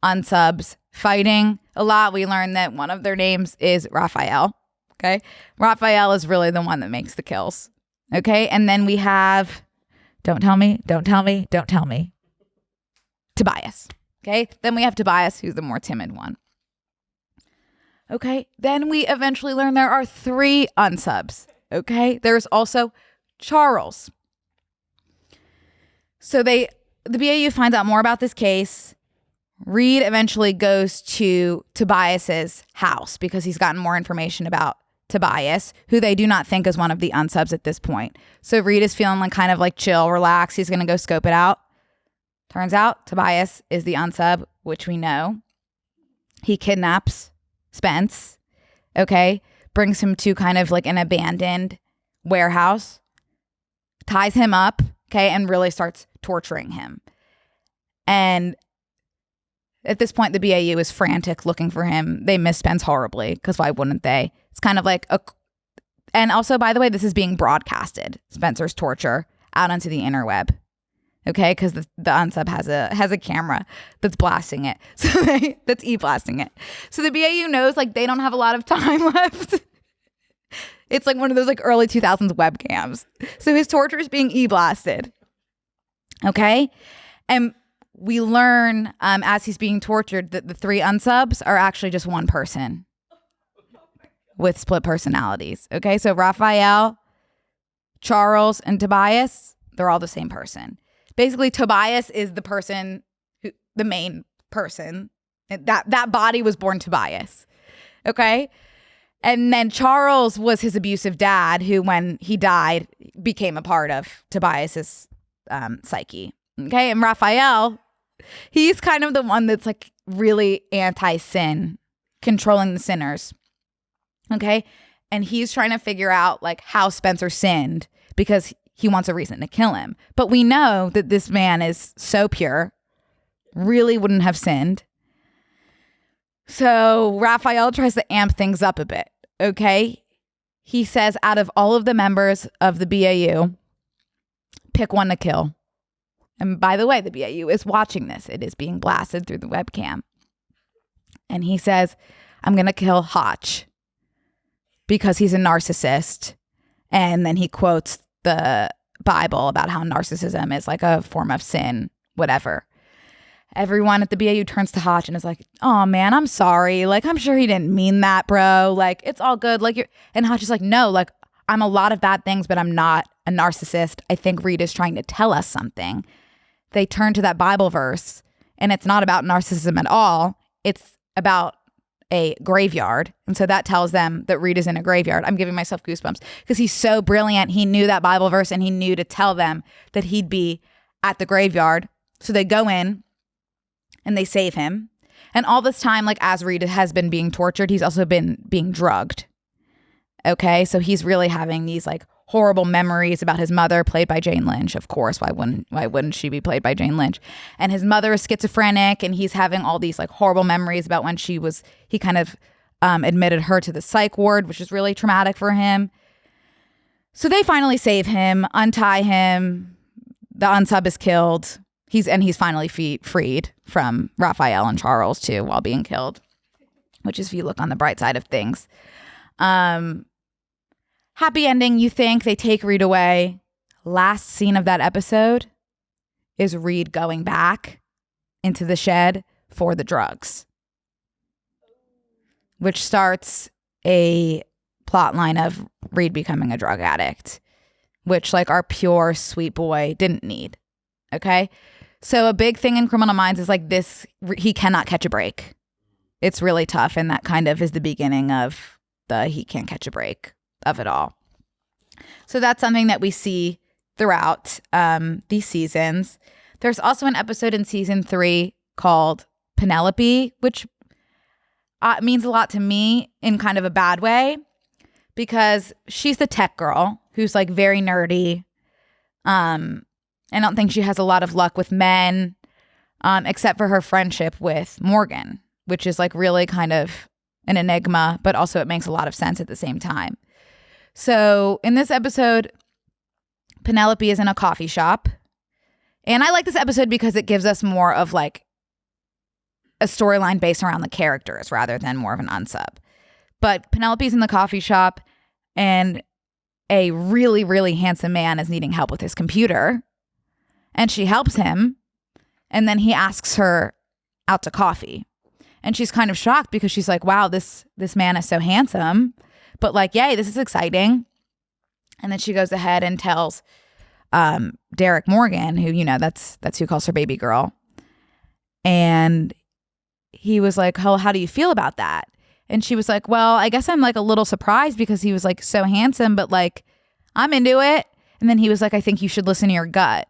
unsubs fighting a lot. We learned that one of their names is Rafael. Okay, Rafael is really the one that makes the kills. Okay, and then we have, don't tell me, Tobias. Okay, then we have Tobias, who's the more timid one. Okay, then we eventually learn there are 3 unsubs. Okay, there's also Charles. So the BAU finds out more about this case. Reed eventually goes to Tobias's house because he's gotten more information about Tobias, who they do not think is one of the unsubs at this point. So Reed is feeling like kind of like chill, relax. He's going to go scope it out. Turns out Tobias is the unsub, which we know. He kidnaps Spence, okay, brings him to kind of like an abandoned warehouse, ties him up, okay, and really starts torturing him. And at this point, the BAU is frantic looking for him. They miss Spence horribly, because why wouldn't they? It's kind of like and also, by the way, this is being broadcasted, Spencer's torture, out onto the interweb. Okay, because the unsub has a camera that's blasting it. So that's e-blasting it. So the BAU knows like they don't have a lot of time left. It's like one of those like early 2000s webcams. So his torture is being e-blasted. Okay, and we learn as he's being tortured that the 3 unsubs are actually just one person with split personalities. Okay, so Rafael, Charles, and Tobias, they're all the same person. Basically, Tobias is the person, the main person. That body was born Tobias. Okay, and then Charles was his abusive dad, who, when he died, became a part of Tobias's psyche. Okay, and Rafael, he's kind of the one that's like really anti-sin, controlling the sinners. Okay, and he's trying to figure out like how Spencer sinned because he wants a reason to kill him. But we know that this man is so pure, really wouldn't have sinned. So Rafael tries to amp things up a bit. Okay, he says out of all of the members of the BAU, pick one to kill. And by the way, the BAU is watching this. It is being blasted through the webcam. And he says, I'm going to kill Hotch because he's a narcissist. And then he quotes the Bible about how narcissism is like a form of sin, whatever. Everyone at the BAU turns to Hotch and is like, oh man, I'm sorry. Like, I'm sure he didn't mean that, bro. Like, it's all good. Like, and Hotch is like, no, like, I'm a lot of bad things, but I'm not a narcissist. I think Reed is trying to tell us something. They turn to that Bible verse, and it's not about narcissism at all. It's about a graveyard. And so that tells them that Reed is in a graveyard. I'm giving myself goosebumps because he's so brilliant. He knew that Bible verse, and he knew to tell them that he'd be at the graveyard. So they go in and they save him. And all this time, like as Reed has been being tortured, he's also been being drugged. Okay, so he's really having these like horrible memories about his mother, played by Jane Lynch. Of course, why wouldn't she be played by Jane Lynch? And his mother is schizophrenic, and he's having all these like horrible memories about when he kind of admitted her to the psych ward, which is really traumatic for him. So they finally save him, untie him. The unsub is killed. He's finally freed from Rafael and Charles too, while being killed. Which is, if you look on the bright side of things. Happy ending, you think. They take Reed away. Last scene of that episode is Reed going back into the shed for the drugs, which starts a plot line of Reed becoming a drug addict, which like our pure sweet boy didn't need. Okay, so a big thing in Criminal Minds is like this: he cannot catch a break. It's really tough, and that kind of is the beginning of the he can't catch a break of it all. So that's something that we see throughout these seasons. There's also an episode in season 3 called Penelope, which means a lot to me in kind of a bad way, because she's the tech girl who's like very nerdy. I don't think she has a lot of luck with men, except for her friendship with Morgan, which is like really kind of an enigma, but also it makes a lot of sense at the same time. So in this episode, Penelope is in a coffee shop. And I like this episode because it gives us more of like a storyline based around the characters rather than more of an unsub. But Penelope's in the coffee shop and a really, really handsome man is needing help with his computer. And she helps him. And then he asks her out to coffee. And she's kind of shocked because she's like, wow, this man is so handsome. But like, yay, this is exciting. And then she goes ahead and tells Derek Morgan, who, you know, that's who calls her baby girl. And he was like, oh, how do you feel about that? And she was like, well, I guess I'm like a little surprised because he was like so handsome, but like I'm into it. And then he was like, I think you should listen to your gut.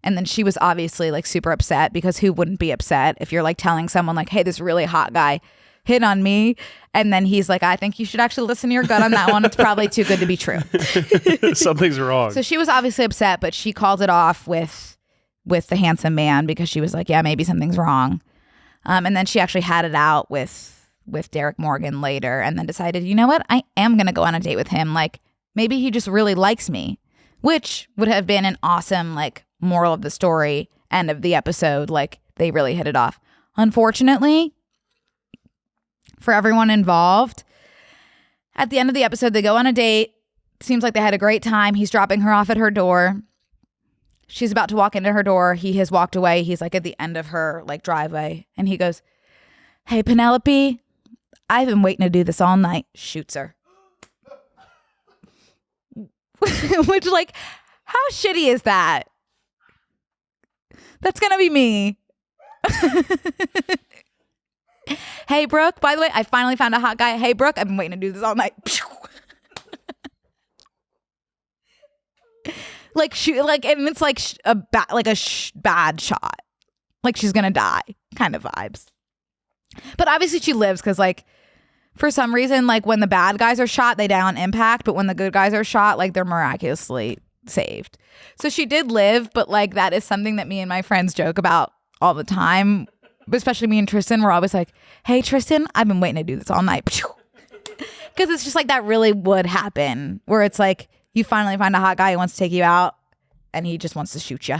And then she was obviously like super upset, because who wouldn't be upset if you're like telling someone like, hey, this really hot guy hit on me. And then he's like, I think you should actually listen to your gut on that one. It's probably too good to be true. Something's wrong. So she was obviously upset, but she called it off with the handsome man because she was like, yeah, maybe something's wrong. And then she actually had it out with Derek Morgan later, and then decided, you know what? I am going to go on a date with him. Like maybe he just really likes me, which would have been an awesome like moral of the story, end of the episode. Like they really hit it off. Unfortunately, for everyone involved, at the end of the episode, they go on a date. Seems like they had a great time. He's dropping her off at her door. She's about to walk into her door. He has walked away. He's like at the end of her like driveway. And he goes, hey, Penelope, I've been waiting to do this all night. Shoots her. Which, like, how shitty is that? That's going to be me. Hey, Brooke, by the way, I finally found a hot guy. Hey, Brooke, I've been waiting to do this all night. Like, and it's like a bad shot. Like she's going to die kind of vibes. But obviously she lives because, like, for some reason, like when the bad guys are shot, they die on impact. But when the good guys are shot, like they're miraculously saved. So she did live, but like that is something that me and my friends joke about all the time. Especially me and Tristan, we're always like, hey, Tristan, I've been waiting to do this all night. Because it's just like that really would happen, where it's like you finally find a hot guy who wants to take you out and he just wants to shoot you.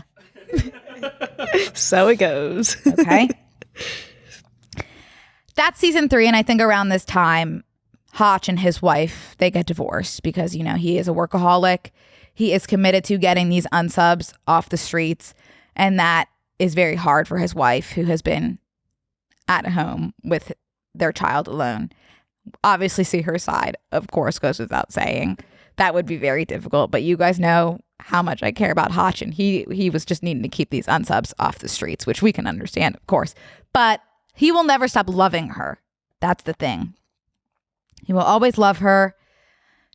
So it goes. Okay. That's season 3. And I think around this time, Hotch and his wife, they get divorced because, you know, he is a workaholic. He is committed to getting these unsubs off the streets. And that is very hard for his wife, who has been at home with their child alone. Obviously, see her side, of course, goes without saying. That would be very difficult. But you guys know how much I care about Hotch, and he was just needing to keep these unsubs off the streets, which we can understand, of course. But he will never stop loving her. That's the thing. He will always love her,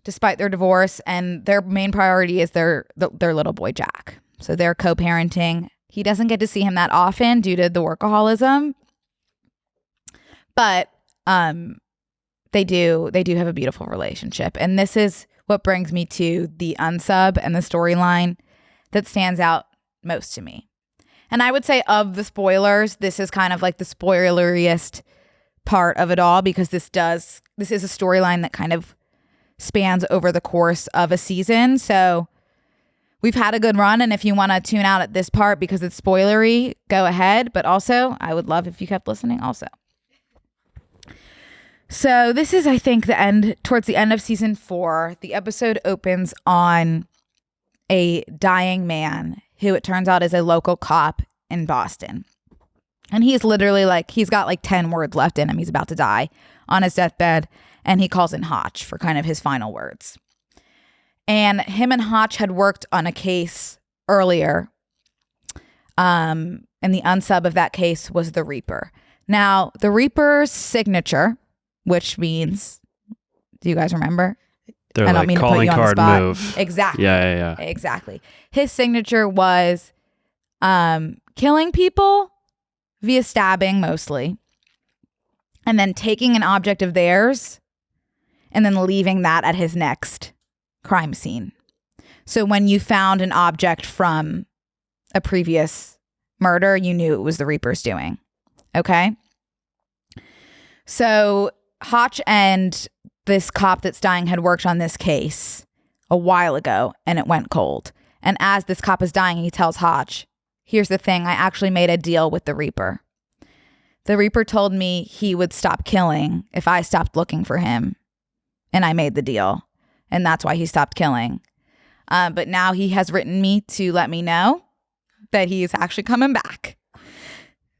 despite their divorce, and their main priority is their little boy Jack. So they're co-parenting. He doesn't get to see him that often due to the workaholism, but they do have a beautiful relationship. And this is what brings me to the unsub and the storyline that stands out most to me. And I would say of the spoilers, this is kind of like the spoileriest part of it all, because this is a storyline that kind of spans over the course of a season. So we've had a good run, and if you want to tune out at this part because it's spoilery, go ahead. But also, I would love if you kept listening also. So this is, I think, towards the end of season 4. The episode opens on a dying man who it turns out is a local cop in Boston. And he's literally like, he's got like 10 words left in him. He's about to die on his deathbed, and he calls in Hotch for kind of his final words. And him and Hotch had worked on a case earlier. And the unsub of that case was the Reaper. Now, the Reaper's signature, which means, do you guys remember? They're I don't like mean to put calling you on the card spot. move. Exactly. Yeah. Exactly. His signature was killing people via stabbing mostly, and then taking an object of theirs and then leaving that at his next crime scene. So when you found an object from a previous murder, you knew it was the Reaper's doing. Okay? So Hotch and this cop that's dying had worked on this case a while ago, and it went cold. And as this cop is dying, he tells Hotch, here's the thing, I actually made a deal with the Reaper. The Reaper told me he would stop killing if I stopped looking for him. And I made the deal. And that's why he stopped killing. But now he has written me to let me know that he is actually coming back.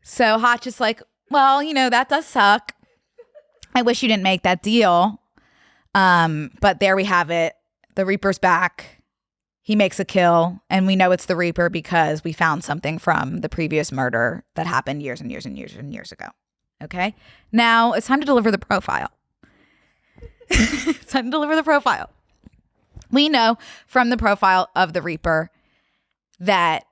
So Hotch is like, well, that does suck. I wish you didn't make that deal. But there we have it. The Reaper's back. He makes a kill. And we know it's the Reaper because we found something from the previous murder that happened years and years and years and years ago. Okay? Now it's time to deliver the profile. It's time to deliver the profile. We know from the profile of the Reaper that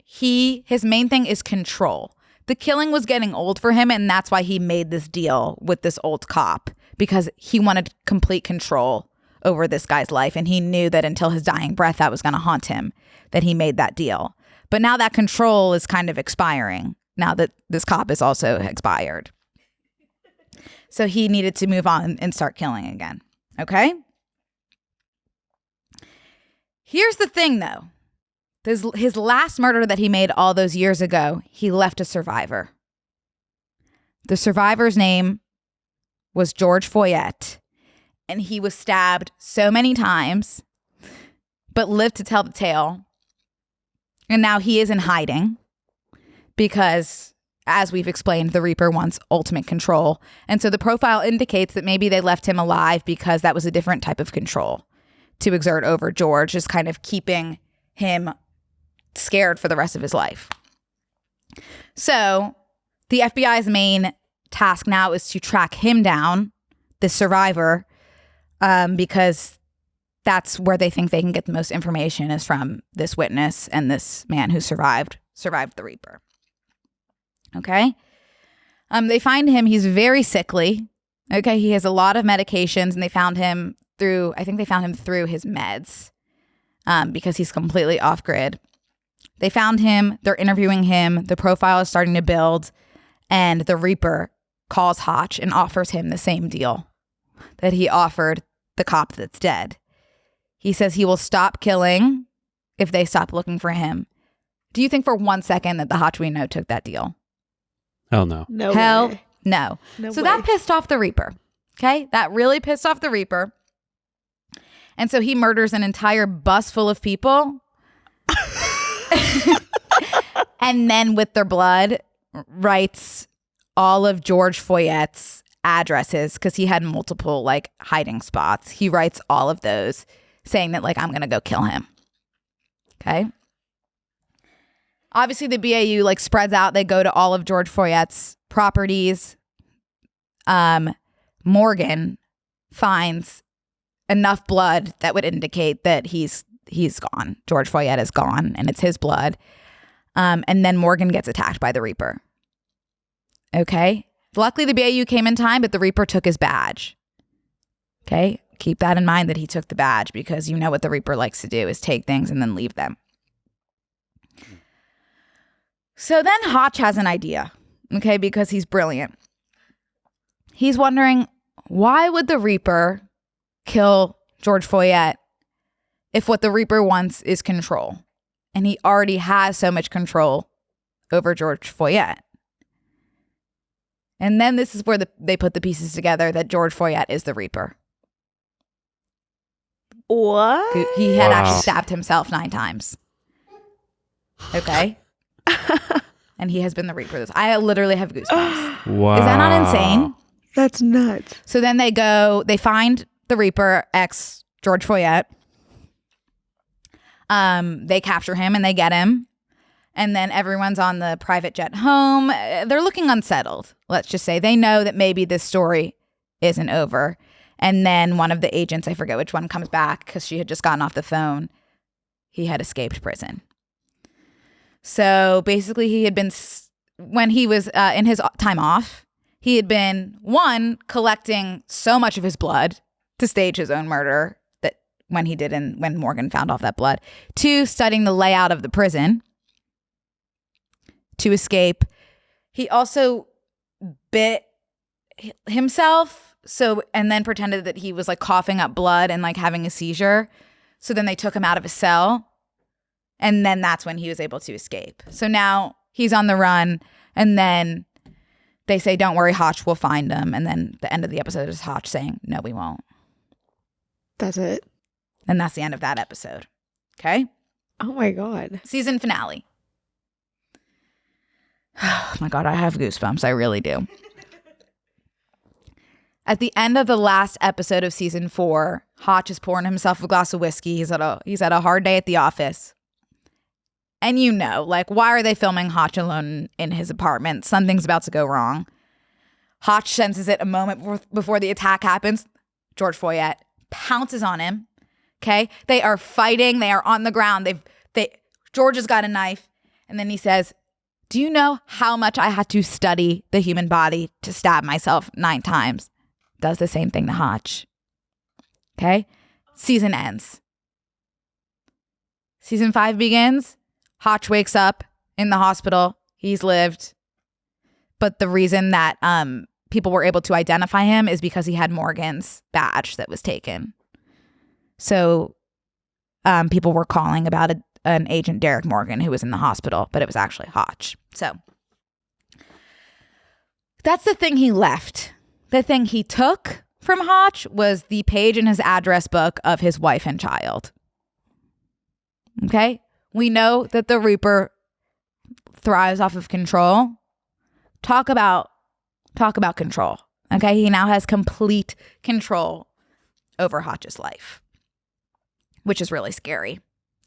his main thing is control. The killing was getting old for him, and that's why he made this deal with this old cop, because he wanted complete control over this guy's life, and he knew that until his dying breath that was going to haunt him, that he made that deal. But now that control is kind of expiring, now that this cop is also expired. So he needed to move on and start killing again. Okay? Here's the thing, though. His last murder that he made all those years ago, he left a survivor. The survivor's name was George Foyette, and he was stabbed so many times, but lived to tell the tale. And now he is in hiding because, as we've explained, the Reaper wants ultimate control. And so the profile indicates that maybe they left him alive because that was a different type of control to exert over George, just kind of keeping him scared for the rest of his life. So the FBI's main task now is to track him down, the survivor, because that's where they think they can get the most information, is from this witness and this man who survived the Reaper. Okay? They find him. He's very sickly. Okay? He has a lot of medications, and they found him through his meds, because he's completely off grid. They found him. They're interviewing him. The profile is starting to build, and the Reaper calls Hotch and offers him the same deal that he offered the cop that's dead. He says he will stop killing if they stop looking for him. Do you think for 1 second that the Hotch we know took that deal? Hell no. No Hell way. no. No So way. that pissed off the Reaper. Okay? That really pissed off the Reaper. And so he murders an entire bus full of people. And then with their blood writes all of George Foyette's addresses, because he had multiple hiding spots. He writes all of those saying that I'm going to go kill him. Okay. Obviously the BAU spreads out. They go to all of George Foyette's properties. Morgan finds enough blood that would indicate that he's gone. George Foyette is gone, and it's his blood. And then Morgan gets attacked by the Reaper. Okay? Luckily, the BAU came in time, but the Reaper took his badge. Okay? Keep that in mind, that he took the badge, because you know what the Reaper likes to do is take things and then leave them. So then Hotch has an idea, okay, because he's brilliant. He's wondering, why would the Reaper kill George Foyette if what the Reaper wants is control? And he already has so much control over George Foyette. And then this is where they put the pieces together that George Foyette is the Reaper. What? He had Wow. actually stabbed himself 9 times. Okay? And he has been the Reaper. I literally have goosebumps. Wow. Is that not insane? That's nuts. So then they find the Reaper, ex George Foyette. They capture him and they get him. And then everyone's on the private jet home. They're looking unsettled. Let's just say they know that maybe this story isn't over. And then one of the agents, I forget which one, comes back because she had just gotten off the phone. He had escaped prison. So basically he had been, when he was in his time off, he had been, one, collecting so much of his blood to stage his own murder that when Morgan found off that blood. Two, studying the layout of the prison to escape. He also bit himself, and then pretended that he was like coughing up blood and like having a seizure. So then they took him out of his cell, and then that's when he was able to escape. So now he's on the run, and then they say, "Don't worry, Hotch will find him." And then the end of the episode is Hotch saying, "No, we won't." That's it. And that's the end of that episode. Okay? Oh my God. Season finale. Oh my God, I have goosebumps. I really do. At the end of the last episode of season 4, Hotch is pouring himself a glass of whiskey. He's at a hard day at the office. And like, why are they filming Hotch alone in his apartment? Something's about to go wrong. Hotch senses it a moment before the attack happens. George Foyet pounces on him. Okay? They are fighting. They are on the ground. George has got a knife. And then he says, "Do you know how much I had to study the human body to stab myself 9 times?" Does the same thing to Hotch. Okay? Season ends. Season 5 begins. Hotch wakes up in the hospital. He's lived. But the reason that people were able to identify him is because he had Morgan's badge that was taken. So people were calling about an agent, Derek Morgan, who was in the hospital, but it was actually Hotch. So that's the thing he left. The thing he took from Hotch was the page in his address book of his wife and child. Okay? We know that the Reaper thrives off of control. Talk about control. Okay? He now has complete control over Hotch's life, which is really scary.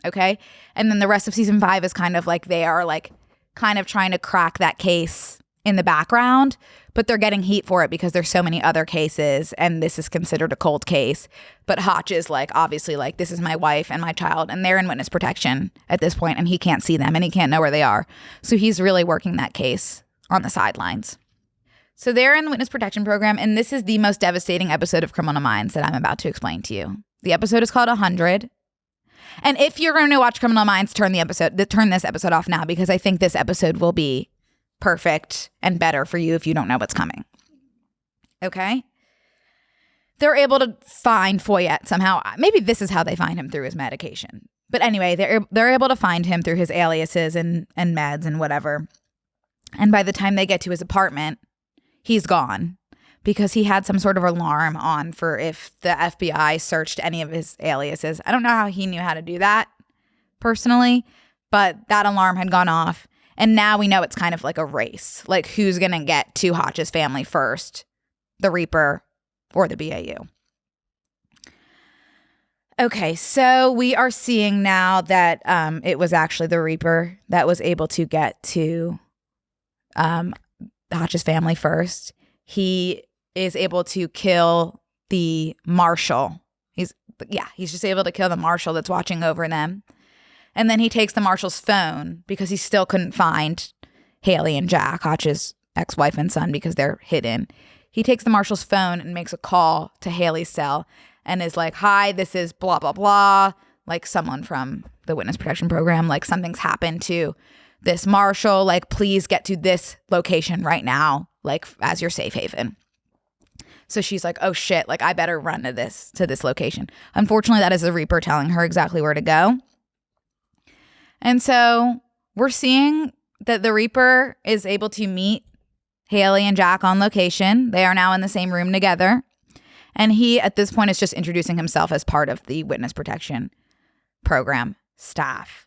Okay? And then the rest of season 5 is kind of like they are like kind of trying to crack that case in the background, but they're getting heat for it because there's so many other cases and this is considered a cold case. But Hotch is like, obviously, like, this is my wife and my child, and they're in witness protection at this point, and he can't see them and he can't know where they are. So he's really working that case on the sidelines. So they're in the witness protection program, and this is the most devastating episode of Criminal Minds that I'm about to explain to you. The episode is called 100. And if you're going to watch Criminal Minds, turn this episode off now, because I think this episode will be perfect and better for you if you don't know what's coming. Okay? They're able to find Foyet somehow. Maybe this is how they find him, through his medication. But anyway, they're able to find him through his aliases and meds and whatever. And by the time they get to his apartment, he's gone, because he had some sort of alarm on for if the FBI searched any of his aliases. I don't know how he knew how to do that personally, but that alarm had gone off. And now we know it's kind of like a race. Like, who's going to get to Hotch's family first? The Reaper or the BAU? Okay, so we are seeing now that it was actually the Reaper that was able to get to Hotch's family first. He is able to kill the marshal. He's just able to kill the marshal that's watching over them. And then he takes the marshal's phone because he still couldn't find Haley and Jack, Hotch's ex-wife and son, because they're hidden. He takes the marshal's phone and makes a call to Haley's cell and is like, "Hi, this is blah, blah, blah." Like, someone from the witness protection program, like, something's happened to this marshal. Like, please get to this location right now, like, as your safe haven. So she's like, "Oh shit, like, I better run to this location." Unfortunately, that is the Reaper telling her exactly where to go. And so we're seeing that the Reaper is able to meet Haley and Jack on location. They are now in the same room together. And he, at this point, is just introducing himself as part of the witness protection program staff.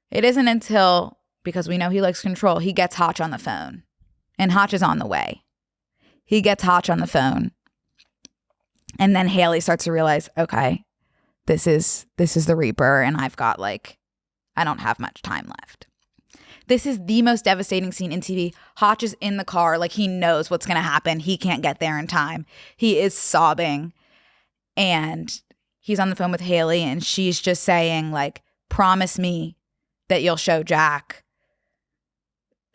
It isn't until, because we know he likes control, he gets Hotch on the phone. And Hotch is on the way. He gets Hotch on the phone. And then Haley starts to realize, okay, this is the Reaper, and I've got, like, I don't have much time left. This is the most devastating scene in TV. Hotch is in the car, like he knows what's going to happen. He can't get there in time. He is sobbing, and he's on the phone with Haley, and she's just saying, like, promise me that you'll show Jack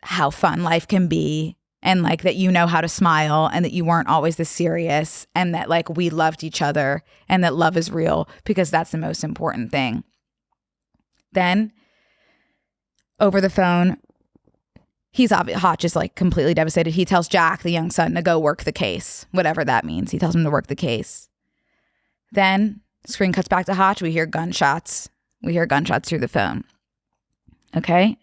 how fun life can be, and like that you know how to smile, and that you weren't always this serious, and that like we loved each other, and that love is real, because that's the most important thing. Then over the phone, Hotch is like completely devastated. He tells Jack, the young son, to go work the case, whatever that means. He tells him to work the case. Then screen cuts back to Hotch. We hear gunshots. We hear gunshots through the phone. Okay.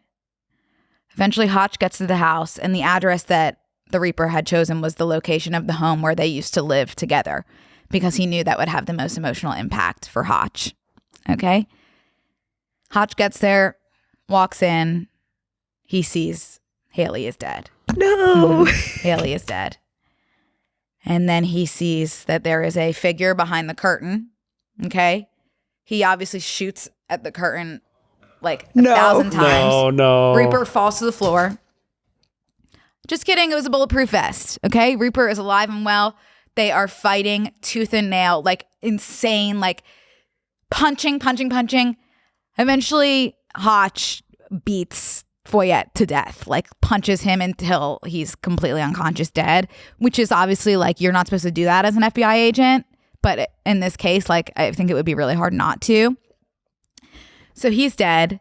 Eventually, Hotch gets to the house, and the address that the Reaper had chosen was the location of the home where they used to live together, because he knew that would have the most emotional impact for Hotch. Okay. Hotch gets there, walks in. He sees Haley is dead. No. Haley is dead. And then he sees that there is a figure behind the curtain. Okay. He obviously shoots at the curtain like 1,000 times. No. Reaper falls to the floor. Just kidding. It was a bulletproof vest. Okay. Reaper is alive and well. They are fighting tooth and nail, like insane, like punching. Eventually, Hotch beats Foyette to death, like punches him until he's completely unconscious, dead, which is obviously like you're not supposed to do that as an FBI agent. But in this case, like I think it would be really hard not to. So he's dead.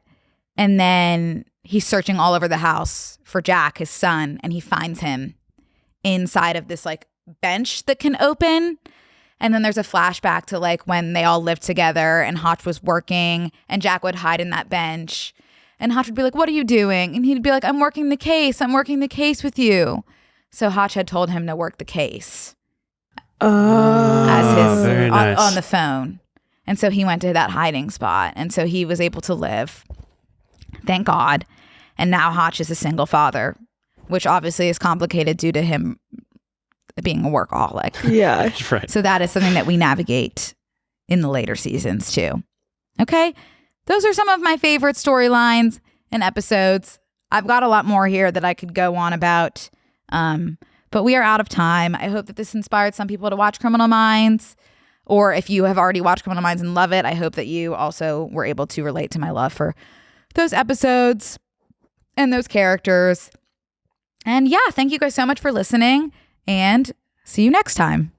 And then he's searching all over the house for Jack, his son, and he finds him inside of this like bench that can open. And then there's a flashback to like when they all lived together and Hotch was working and Jack would hide in that bench. And Hotch would be like, what are you doing? And he'd be like, I'm working the case. I'm working the case with you. So Hotch had told him to work the case as his very nice. on the phone. And so he went to that hiding spot. And so he was able to live. Thank God. And now Hotch is a single father, which obviously is complicated due to him being a workaholic. Yeah. Right. So that is something that we navigate in the later seasons too. Okay. Those are some of my favorite storylines and episodes. I've got a lot more here that I could go on about. But we are out of time. I hope that this inspired some people to watch Criminal Minds. Or if you have already watched Criminal Minds and love it, I hope that you also were able to relate to my love for those episodes and those characters. And yeah, thank you guys so much for listening, and see you next time.